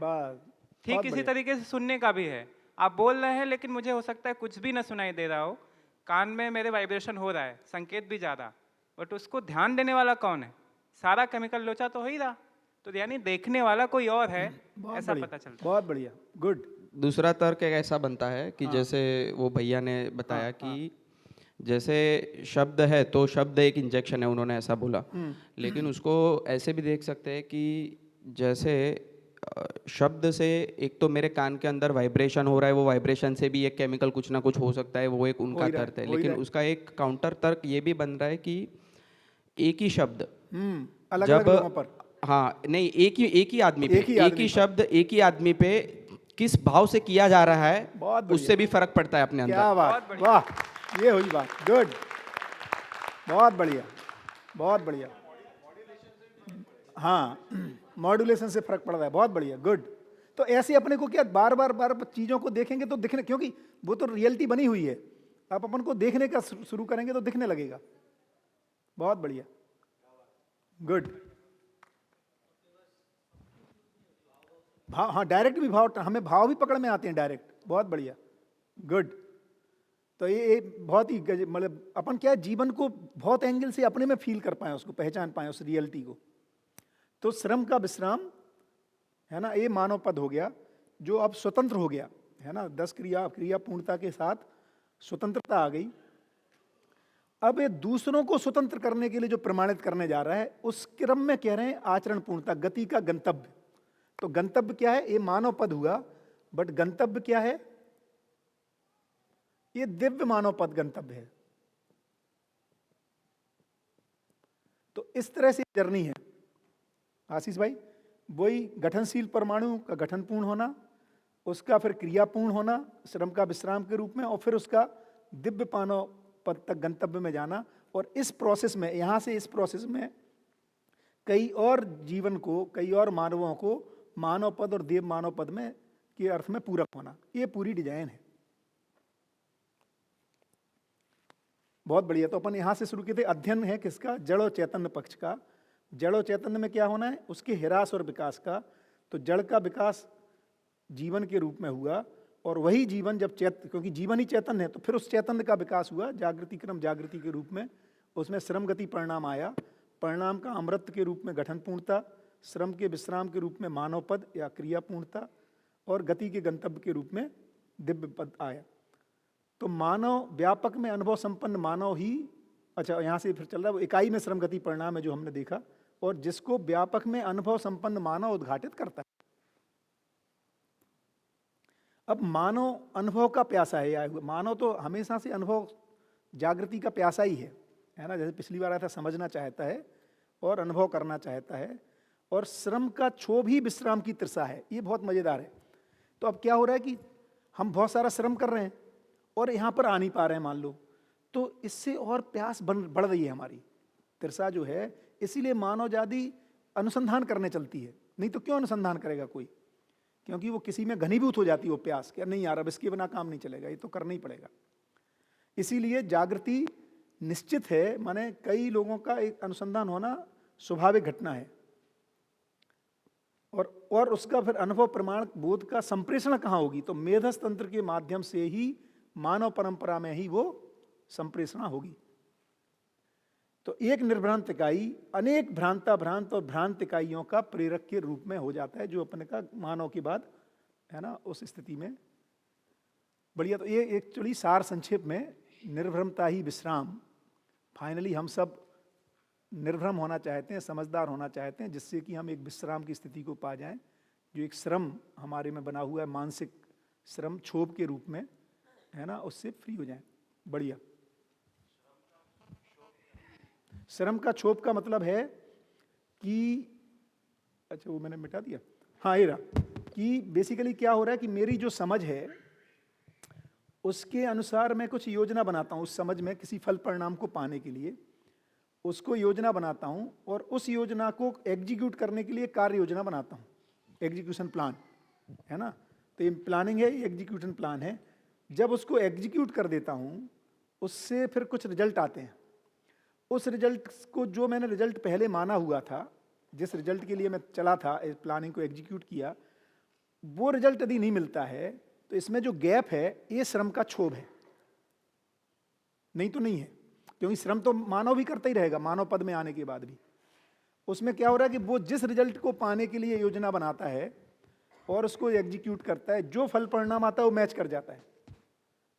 ठीक इसी तरीके से सुनने का भी है, आप बोल रहे हैं लेकिन मुझे हो सकता है कुछ भी ना सुनाई दे रहा हो, कान में मेरे वाइब्रेशन हो रहा है, संकेत भी जा रहा, बट उसको ध्यान देने वाला कौन है? सारा केमिकल लोचा तो हो ही रहा, तो यानी देखने वाला कोई और है, ऐसा पता चलता है। बहुत बढ़िया, गुड। दूसरा तर्क एक ऐसा बनता है कि जैसे वो भैया ने बताया कि जैसे शब्द है तो शब्द एक इंजेक्शन है, उन्होंने ऐसा बोला, लेकिन उसको ऐसे भी देख सकते हैं कि जैसे शब्द से एक तो मेरे कान के अंदर वाइब्रेशन हो रहा है, वो वाइब्रेशन से भी एक केमिकल कुछ ना कुछ हो सकता है, वो एक उनका तर्क है। लेकिन उसका एक काउंटर तर्क ये भी बन रहा है कि एक ही शब्द अलग-अलग लोगों पर, हाँ नहीं, एक ही आदमी पे एक ही शब्द एक ही आदमी पे किस भाव से किया जा रहा है, उससे भी फर्क पड़ता है अपने अंदर। क्या बात, वाह, ये हुई बात, गुड, बहुत बढ़िया, बहुत बढ़िया। हाँ, मॉड्यूलेशन से फर्क पड़ रहा है, बहुत बढ़िया, गुड। तो ऐसे अपने को क्या बार बार चीजों को देखेंगे तो दिखने, क्योंकि वो तो रियलिटी बनी हुई है, आप अपन को देखने का शुरू करेंगे तो दिखने लगेगा। बहुत बढ़िया, गुड। भाव, हाँ डायरेक्ट भी भाव, हमें भाव भी पकड़ में आते हैं डायरेक्ट, बहुत बढ़िया, गुड। तो ये बहुत ही मतलब अपन क्या जीवन को बहुत एंगल से अपने में फील कर पाए, उसको पहचान पाए, उस रियलिटी को। तो श्रम का विश्राम है ना, ये मानव पद हो गया जो अब स्वतंत्र हो गया है ना, 10 क्रिया पूर्णता के साथ स्वतंत्रता आ गई। अब ये दूसरों को स्वतंत्र करने के लिए जो प्रमाणित करने जा रहा है, उस क्रम में कह रहे हैं आचरण पूर्णता, गति का गंतव्य। तो गंतव्य क्या है? ये मानव पद हुआ, बट गंतव्य क्या है? ये दिव्य मानव पद गंतव्य है। तो इस तरह से जर्नी है आशीष भाई, वही गठनशील परमाणु का गठन पूर्ण होना, उसका फिर क्रियापूर्ण होना श्रम का विश्राम के रूप में, और फिर उसका दिव्य मानव पद तक गंतव्य में जाना। और इस प्रोसेस में, यहाँ से इस प्रोसेस में कई और जीवन को, कई और मानवों को मानव पद और देव मानव पद में के अर्थ में पूरक होना, ये पूरी डिजाइन है। बहुत बढ़िया। तो अपन यहाँ से शुरू किए थे, अध्ययन है किसका? जड़ और चैतन्य पक्ष का। जड़ और चैतन्य में क्या होना है? उसके ह्रास और विकास का। तो जड़ का विकास जीवन के रूप में हुआ, और वही जीवन जब क्योंकि जीवन ही चैतन्य है, तो फिर उस चैतन्य का विकास हुआ जागृति क्रम जागृति के रूप में। उसमें श्रम गति परिणाम आया, परिणाम का अमृत के रूप में गठन पूर्णता, श्रम के विश्राम के रूप में मानव पद या क्रिया पूर्णता, और गति के गंतव्य के रूप में दिव्य पद आया। तो मानव व्यापक में अनुभव संपन्न मानव ही, अच्छा यहाँ से फिर चल रहा है वो इकाई में श्रम गति परिणाम है जो हमने देखा, और जिसको व्यापक में अनुभव संपन्न मानव उद्घाटित करता है। अब मानव अनुभव का प्यासा है, मानव तो हमेशा से अनुभव जागृति का प्यासा ही है ना। जैसे पिछली बार आया था, समझना चाहता है और अनुभव करना चाहता है, और श्रम का क्षोभ ही विश्राम की तृषा है। ये बहुत मजेदार है। तो अब क्या हो रहा है कि हम बहुत सारा श्रम कर रहे हैं और यहाँ पर आ नहीं पा रहे हैं मान लो, तो इससे और प्यास बढ़ रही है हमारी तृषा जो है। इसीलिए मानव जाति अनुसंधान करने चलती है। नहीं तो क्यों अनुसंधान करेगा कोई? क्योंकि वो किसी में घनीभूत हो जाती है वो प्यास, कि नहीं यार अब इसके बिना काम नहीं चलेगा, ये तो करना ही पड़ेगा। इसीलिए जागृति निश्चित है, माने कई लोगों का एक अनुसंधान होना स्वाभाविक घटना है। और उसका फिर अनुभव प्रमाण बोध का संप्रेषण कहाँ होगी? तो मेधस तंत्र के माध्यम से ही, मानव परंपरा में ही वो संप्रेषणा होगी। तो एक निर्भ्रांत इकाई अनेक भ्रांत और भ्रांत इकाइयों का प्रेरक के रूप में हो जाता है, जो अपने का मानव के बाद है ना, उस स्थिति में। बढ़िया। तो ये एक्चुअली सार संक्षेप में निर्भ्रमता ही विश्राम। फाइनली हम सब निर्भ्रम होना चाहते हैं, समझदार होना चाहते हैं, जिससे कि हम एक विश्राम की स्थिति को पा जाएं, जो एक श्रम हमारे में बना हुआ है, मानसिक श्रम क्षोभ के रूप में, है ना, उससे फ्री हो जाएं। बढ़िया। श्रम का क्षोभ का मतलब है कि, अच्छा वो मैंने मिटा दिया, हाँ ये रहा, कि बेसिकली क्या हो रहा है कि मेरी जो समझ है उसके अनुसार मैं कुछ योजना बनाता हूँ, उस समझ में किसी फल परिणाम को पाने के लिए उसको योजना बनाता हूँ, और उस योजना को एग्जीक्यूट करने के लिए कार्य योजना बनाता हूँ, एग्जीक्यूशन प्लान, है ना। तो ये प्लानिंग है, ये एग्जीक्यूशन प्लान है। जब उसको एग्जीक्यूट कर देता हूँ, उससे फिर कुछ रिजल्ट आते हैं। उस रिजल्ट को, जो मैंने रिजल्ट पहले माना हुआ था, जिस रिजल्ट के लिए मैं चला था, इस प्लानिंग को एग्जीक्यूट किया, वो रिजल्ट यदि नहीं मिलता है तो इसमें जो गैप है ये श्रम का क्षोभ है, नहीं तो नहीं है। क्योंकि श्रम तो मानव भी करता ही रहेगा, मानव पद में आने के बाद भी। उसमें क्या हो रहा है कि वो जिस रिजल्ट को पाने के लिए योजना बनाता है और उसको एग्जीक्यूट करता है, जो फल परिणाम आता है वो मैच कर जाता है,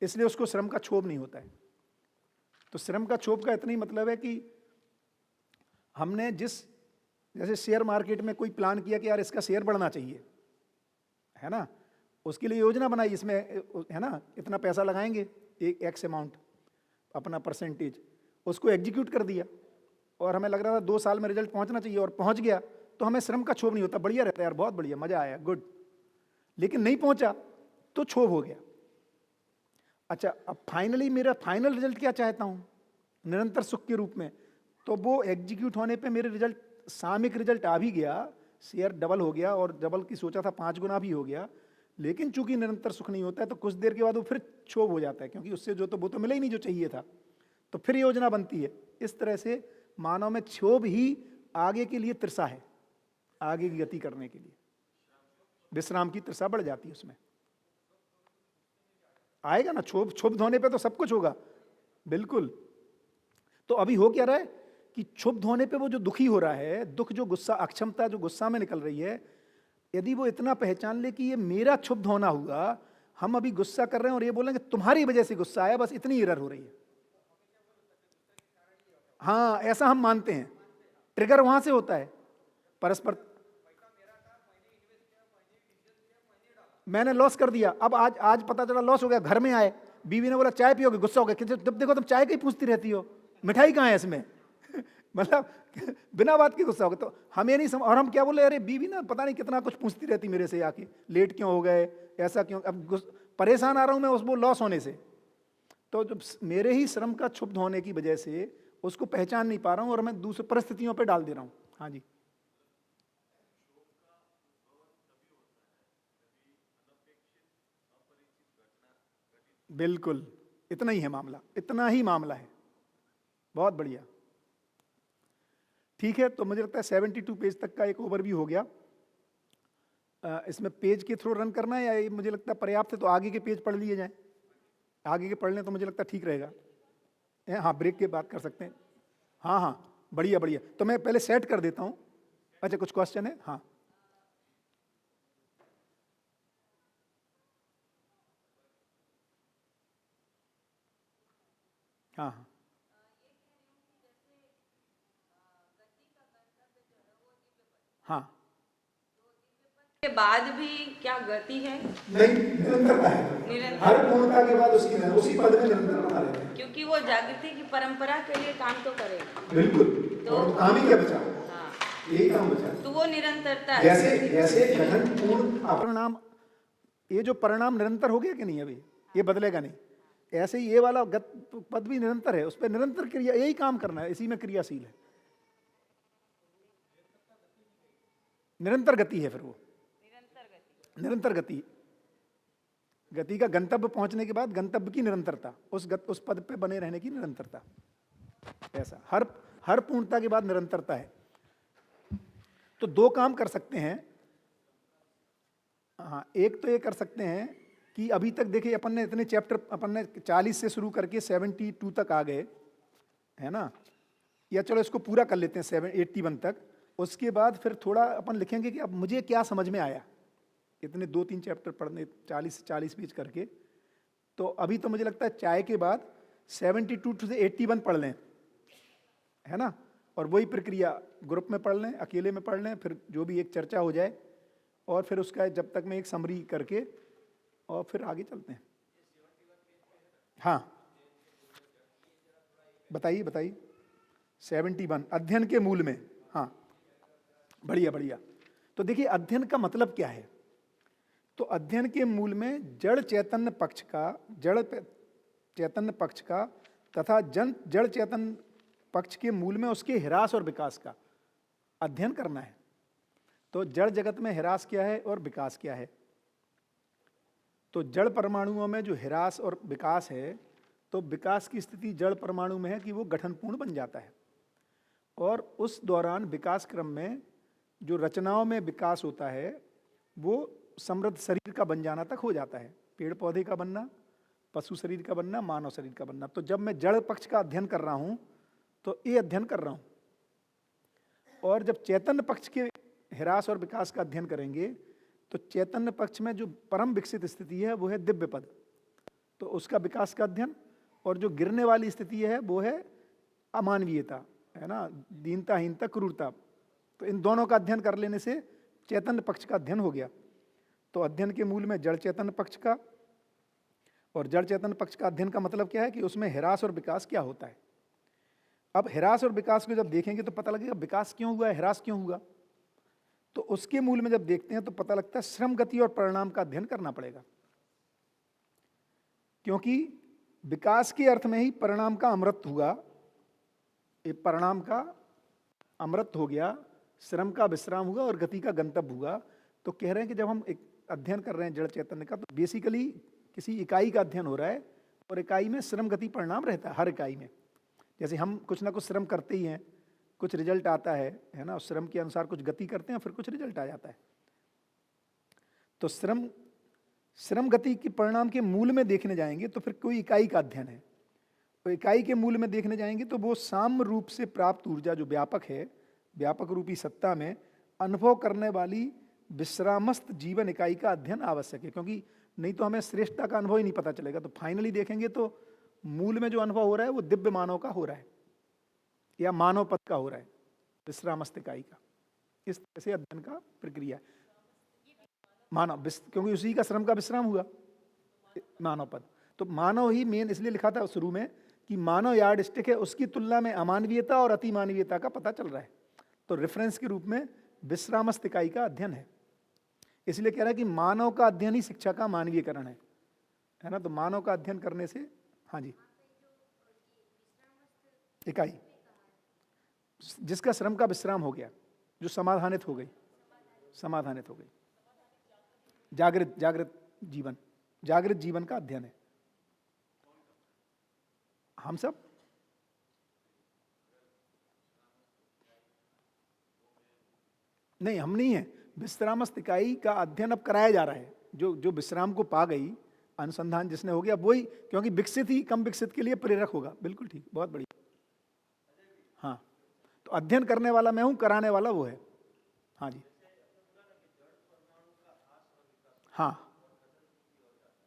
इसलिए उसको श्रम का क्षोभ नहीं होता है। तो श्रम का क्षोभ का इतना ही मतलब है कि हमने जैसे शेयर मार्केट में कोई प्लान किया कि यार इसका शेयर बढ़ना चाहिए, है ना, उसके लिए योजना बनाई, इसमें है ना इतना पैसा लगाएंगे, एक एक्स अमाउंट अपना परसेंटेज, उसको एग्जीक्यूट कर दिया और हमें लग रहा था 2 साल में रिजल्ट पहुंचना चाहिए और पहुंच गया, तो हमें श्रम का क्षोभ नहीं होता, बढ़िया रहता है यार, बहुत बढ़िया, मजा आया, गुड। लेकिन नहीं पहुंचा तो क्षोभ हो गया। अच्छा, अब फाइनली मेरा फाइनल रिजल्ट क्या चाहता हूं, निरंतर सुख के रूप में, तो वो एग्जीक्यूट होने पे मेरे रिजल्ट, सामयिक रिजल्ट आ भी गया, शेयर डबल हो गया और डबल की सोचा था 5 गुना भी हो गया, लेकिन चूंकि निरंतर सुख नहीं होता है तो कुछ देर के बाद वो फिर क्षोभ हो जाता है, क्योंकि उससे वो तो मिला ही नहीं जो चाहिए था, तो फिर योजना बनती है। इस तरह से मानव में क्षोभ ही आगे के लिए तृषा है, आगे की गति करने के लिए विश्राम की तृषा बढ़ जाती है, उसमें आएगा ना क्षुब्ध होने पे तो सब कुछ होगा, बिल्कुल। तो अभी हो क्या रहा है कि क्षुब्ध होने पे वो जो दुखी हो रहा है, दुख जो गुस्सा, अक्षमता जो गुस्सा में निकल रही है, यदि वो इतना पहचान ले कि ये मेरा क्षुब्ध होना हुआ, हम अभी गुस्सा कर रहे हैं और ये बोलेंगे तुम्हारी वजह से गुस्सा आया, बस इतनी एरर हो रही है। हाँ, ऐसा हम मानते हैं, ट्रिगर वहां से होता है परस्पर। मैंने लॉस कर दिया, अब आज पता चला लॉस हो गया, घर में आए, बीवी ने बोला चाय पियोगे, गुस्सा हो गया, जब देखो तुम चाय का ही पूछती रहती हो, मिठाई कहाँ है इसमें मतलब बिना बात के गुस्सा हो गया। तो हमें नहीं और हम क्या बोले, अरे बीवी ना पता नहीं कितना कुछ पूछती रहती मेरे से आके, लेट क्यों हो गए, ऐसा क्यों, अब परेशान आ रहा हूं मैं उसको लॉस होने से। तो जब मेरे ही श्रम का क्षुब्ध होने की वजह से उसको पहचान नहीं पा रहा हूं और मैं दूसरी परिस्थितियों पर डाल दे रहा हूं। हाँ जी, बिल्कुल, इतना ही है मामला, इतना ही मामला है। बहुत बढ़िया, ठीक है। तो मुझे लगता है 72 पेज तक का एक ओवरव्यू हो गया। इसमें पेज के थ्रू रन करना है या ये मुझे लगता है पर्याप्त है, तो आगे के पेज पढ़ लिए जाएं, आगे के पढ़ लें तो मुझे लगता है ठीक रहेगा। हाँ, ब्रेक के बाद कर सकते हैं। हाँ हाँ, बढ़िया बढ़िया। तो मैं पहले सेट कर देता हूँ। अच्छा, कुछ क्वेश्चन है? हाँ हाँ हाँ, हाँ के बाद भी क्या गति है? नहीं, निरंतरता है। हर पूर्णता के बाद उसी पद में निरंतरता है, क्योंकि वो जागृति की परंपरा के लिए काम तो करेगा। बिल्कुल। तो काम ही क्या बचा? हाँ, यही काम बचा। तो वो निरंतरता है। जैसे गठन पूर्ण परिणाम, ये जो परिणाम निरंतर हो गया कि नहीं, अभी ये बदलेगा नहीं, ऐसे ही ये वाला पद भी निरंतर है, उस पर निरंतर क्रिया, यही काम करना है, इसी में क्रियाशील है, निरंतर गति है। फिर वो निरंतर गति, गति का गंतव्य पहुंचने के बाद गंतव्य की निरंतरता, उस पद पे बने रहने की निरंतरता, ऐसा हर पूर्णता के बाद निरंतरता है। तो 2 काम कर सकते हैं। हाँ, एक तो ये कर सकते हैं कि अभी तक देखिए अपन ने इतने चैप्टर, अपन ने 40 से शुरू करके 72 तक आ गए, है ना, या चलो इसको पूरा कर लेते हैं 81 तक। उसके बाद फिर थोड़ा अपन लिखेंगे कि अब मुझे क्या समझ में आया, इतने 2-3 चैप्टर पढ़ने 40 से 40 पेज करके। तो अभी तो मुझे लगता है चाय के बाद 72 से 81 पढ़ लें, है ना, और वही प्रक्रिया ग्रुप में पढ़ लें, अकेले में पढ़ लें, फिर जो भी एक चर्चा हो जाए, और फिर उसका जब तक मैं एक समरी करके और फिर आगे चलते हैं। हाँ बताइए बताइए। 71 अध्ययन के मूल में। हाँ बढ़िया बढ़िया। तो देखिए अध्ययन का मतलब क्या है। तो अध्ययन के मूल में जड़ चैतन्य पक्ष का तथा जड़ चैतन्य पक्ष के मूल में उसके ह्रास और विकास का अध्ययन करना है। तो जड़ जगत में ह्रास क्या है और विकास क्या है। तो जड़ परमाणुओं में जो ह्रास और विकास है, तो विकास की स्थिति जड़ परमाणु में है कि वो गठनपूर्ण बन जाता है, और उस दौरान विकास क्रम में जो रचनाओं में विकास होता है वो समृद्ध शरीर का बन जाना तक हो जाता है। पेड़ पौधे का बनना, पशु शरीर का बनना, मानव शरीर का बनना। तो जब मैं जड़ पक्ष का अध्ययन कर रहा हूँ तो ये अध्ययन कर रहा हूँ, और जब चैतन्य पक्ष के ह्रास और विकास का अध्ययन करेंगे तो चैतन्य पक्ष में जो परम विकसित स्थिति है वो है दिव्य पद, तो उसका विकास का अध्ययन। और जो गिरने वाली स्थिति है वो है अमानवीयता, है ना, दीनताहीनता, क्रूरता। तो इन दोनों का अध्ययन कर लेने से चैतन्य पक्ष का अध्ययन हो गया। तो अध्ययन के मूल में जड़ चैतन्य पक्ष का, और जड़ चैतन्य पक्ष का अध्ययन का मतलब क्या है कि उसमें ह्रास और विकास क्या होता है। अब ह्रास और विकास को जब देखेंगे तो पता लगेगा विकास क्यों हुआ है, ह्रास क्यों हुआ। तो उसके मूल में जब देखते हैं तो पता लगता है श्रम, गति और परिणाम का अध्ययन करना पड़ेगा, क्योंकि विकास के अर्थ में ही परिणाम का अमृत हुआ, एक परिणाम का अमृत हो गया, श्रम का विश्राम हुआ और गति का गंतव्य हुआ। तो कह रहे हैं कि जब हम एक अध्ययन कर रहे हैं जड़ चैतन्य का, तो बेसिकली किसी इकाई का अध्ययन हो रहा है, और इकाई में श्रम, गति, परिणाम रहता है हर इकाई में। जैसे हम कुछ ना कुछ श्रम करते ही हैं, कुछ रिजल्ट आता है ना, उस श्रम के अनुसार कुछ गति करते हैं, फिर कुछ रिजल्ट आ जाता है। तो श्रम गति के परिणाम के मूल में देखने जाएंगे तो फिर कोई इकाई का अध्ययन है। तो इकाई के मूल में देखने जाएंगे तो वो साम्य रूप से प्राप्त ऊर्जा जो व्यापक है, व्यापक रूपी सत्ता में अनुभव करने वाली विश्रामस्थ जीवन इकाई का अध्ययन आवश्यक है, क्योंकि नहीं तो हमें श्रेष्ठता का अनुभव ही नहीं पता चलेगा। तो फाइनली देखेंगे तो मूल में जो अनुभव हो रहा है वो दिव्य मानव का हो रहा है या मानव पद का हो रहा है, विश्रामस्थ इकाई का। इस तरह से अध्ययन का प्रक्रिया है मानव, क्योंकि उसी का श्रम का विश्राम हुआ मानव पद। तो मानव ही मेन इसलिए लिखा था शुरू में कि मानव यार्ड स्टिक है, उसकी तुलना में अमानवीयता और अतिमानवीयता का पता चल रहा है। तो रेफरेंस के रूप में विश्रामस्थ इकाई का अध्ययन है। इसलिए कह रहा है कि मानव का अध्ययन ही शिक्षा का मानवीयकरण है ना। तो मानव का अध्ययन करने से, हाँ जी, इकाई जिसका श्रम का विश्राम हो गया, जो समाधानित हो गई, समाधानित हो गई, जागृत जीवन का अध्ययन है। हम सब नहीं, हम नहीं है। विश्रामस्थ इकाई का अध्ययन अब कराया जा रहा है। जो विश्राम को पा गई, अनुसंधान जिसने हो गया वही, क्योंकि विकसित ही कम विकसित के लिए प्रेरक होगा। बिल्कुल ठीक, बहुत बढ़िया। हाँ, तो अध्ययन करने वाला मैं हूं, कराने वाला वो है। हाँ जी, हाँ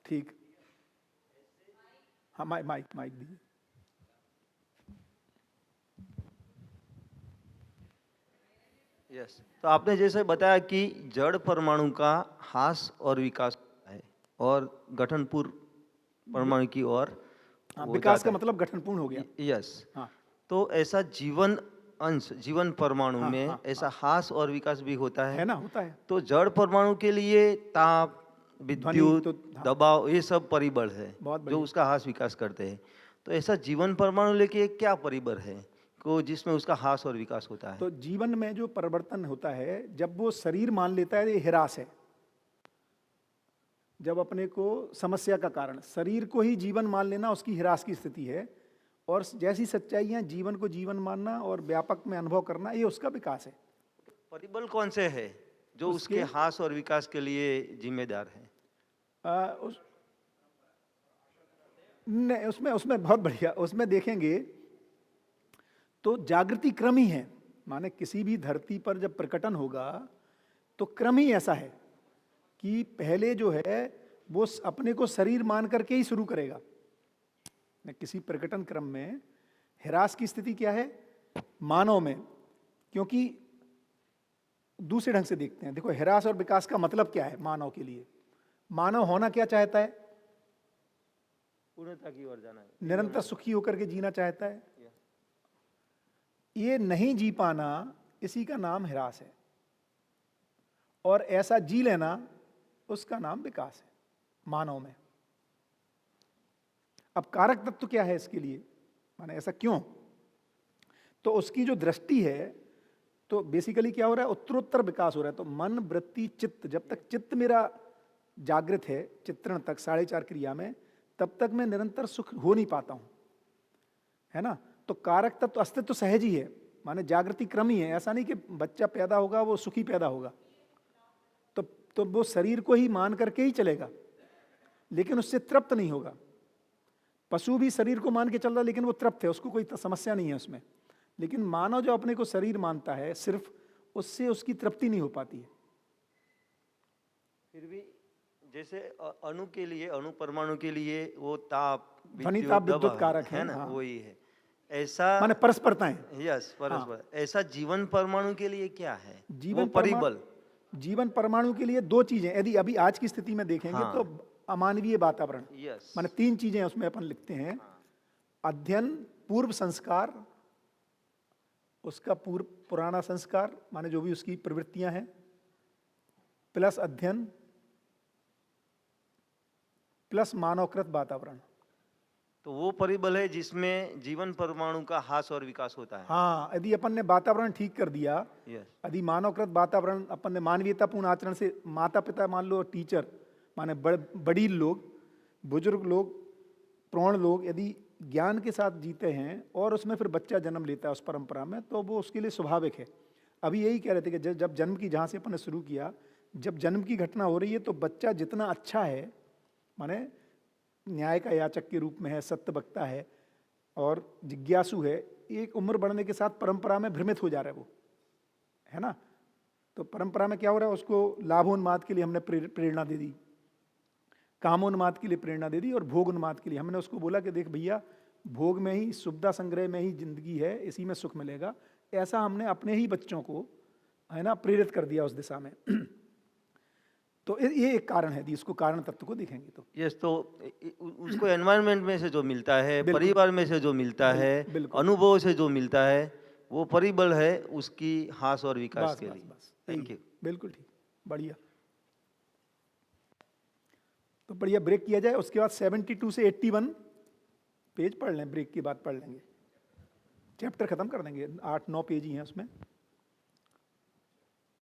ठीक। हाँ माइक दीजिए। यस, तो आपने जैसे बताया कि जड़ परमाणु का ह्रास और विकास है और गठनपूर्ण परमाणु की ओर विकास का मतलब गठनपूर्ण हो गया। यस, हाँ। तो ऐसा जीवन अंश, जीवन परमाणु में ऐसा ह्रास और विकास भी होता है ना, होता है। तो जड़ परमाणु के लिए ताप, विद्युत, दबाव, ये सब परिबल है जो उसका ह्रास विकास करते हैं। तो ऐसा जीवन परमाणु लेके क्या परिबल है को जिसमें उसका ह्रास और विकास होता है? तो जीवन में जो परिवर्तन होता है, जब वो शरीर मान लेता है ये ह्रास है, जब अपने को समस्या का कारण शरीर को ही जीवन मान लेना उसकी ह्रास की स्थिति है, और जैसी सच्चाइयां जीवन को जीवन मानना और व्यापक में अनुभव करना, ये उसका विकास है। परिबल कौन से है जो उसके ह्रास और विकास के लिए जिम्मेदार है? उसमें बहुत बढ़िया, उसमें देखेंगे तो जागृति क्रम ही है। माने किसी भी धरती पर जब प्रकटन होगा तो क्रम ही ऐसा है कि पहले जो है वो अपने को शरीर मान करके ही शुरू करेगा। किसी प्रकटन क्रम में ह्रास की स्थिति क्या है मानव में, क्योंकि दूसरे ढंग से देखते हैं। देखो, ह्रास और विकास का मतलब क्या है मानव के लिए? मानव होना क्या चाहता है? पूर्णता की ओर जाना है, निरंतर सुखी होकर के जीना चाहता है। ये नहीं जी पाना, इसी का नाम ह्रास है, और ऐसा जी लेना, उसका नाम विकास है मानव में। अब कारक तत्व क्या है इसके लिए, माने ऐसा क्यों? तो उसकी जो दृष्टि है, तो बेसिकली क्या हो रहा है, उत्तरोत्तर विकास हो रहा है। तो मन, वृत्ति, चित्त, जब तक चित्त मेरा जागृत है चित्रण तक 4.5 क्रिया में, तब तक मैं निरंतर सुख हो नहीं पाता हूं, है ना। तो कारक तत्व तो अस्तित्व सहज ही है, माने जागृति क्रम ही है। ऐसा नहीं कि बच्चा पैदा होगा वो सुखी पैदा होगा, तो वो शरीर को ही मान करके ही चलेगा, लेकिन उससे तृप्त नहीं होगा। पशु भी शरीर को मान के चल रहा है, लेकिन वो तृप्त है, उसको कोई समस्या नहीं है उसमें। लेकिन मानव जो अपने को शरीर मानता है, सिर्फ उससे उसकी तृप्ति नहीं हो पाती है। फिर भी जैसे अणु के लिए, अणु परमाणु के लिए वो ताप, ध्वनि, ताप, विद्युत कारक है ना, हाँ। वही है। ऐसा माने परस्परताएं। यस, परस्पर। ऐसा जीवन परमाणु के लिए क्या है? जीवन वो परिबल। जीवन परमाणु के लिए 2 चीजें, यदि अभी आज की स्थिति में देखेंगे हाँ। तो अमानवीय वातावरण, यस, माने 3 चीजें उसमें अपन लिखते हैं। अध्ययन, पूर्व संस्कार, उसका पूर्व पुराना संस्कार, माने जो भी उसकी प्रवृत्तियां हैं, प्लस अध्ययन, प्लस मानवकृत वातावरण। तो वो परिबल है जिसमें जीवन परमाणु का ह्रास और विकास होता है। हाँ, यदि अपन ने वातावरण ठीक कर दिया, यस, यदि मानवकृत वातावरण, अपन ने मानवीयतापूर्ण आचरण से, माता पिता मान लो, टीचर माने बड़ी लोग, बुजुर्ग लोग, प्रौढ़ लोग, यदि ज्ञान के साथ जीते हैं और उसमें फिर बच्चा जन्म लेता है उस परंपरा में, तो वो उसके लिए स्वाभाविक है। अभी यही कह रहे थे कि जब जन्म की, जहाँ से अपन ने शुरू किया, जब जन्म की घटना हो रही है, तो बच्चा जितना अच्छा है, माने न्याय का याचक के रूप में है, सत्य वक्ता है और जिज्ञासु है, एक उम्र बढ़ने के साथ परंपरा में भ्रमित हो जा रहा है वो, है ना। तो परंपरा में क्या हो रहा है, उसको लाभोन्माद के लिए हमने प्रेरणा दे दी, कामोन्माद के लिए प्रेरणा दे दी, और भोगोन्माद के लिए हमने उसको बोला कि देख भैया, भोग में ही, सुविधा संग्रह में ही जिंदगी है, इसी में सुख मिलेगा। ऐसा हमने अपने ही बच्चों को, है ना, प्रेरित कर दिया उस दिशा में। तो ये एक कारण है, इसको कारण तत्व को देखेंगे तो। यस, तो उसको एनवायरनमेंट में से जो मिलता है, परिवार में से जो मिलता है, अनुभव से जो मिलता है, वो परिबल है उसकी ह्रास और विकास के लिए। Thank you. बिल्कुल ठीक, बढ़िया। तो बढ़िया, ब्रेक किया जाए, उसके बाद 72 से 81 पेज पढ़ लें, ब्रेक के बाद पढ़ लेंगे, चैप्टर खत्म कर देंगे, 8-9 पेज ही हैं उसमें।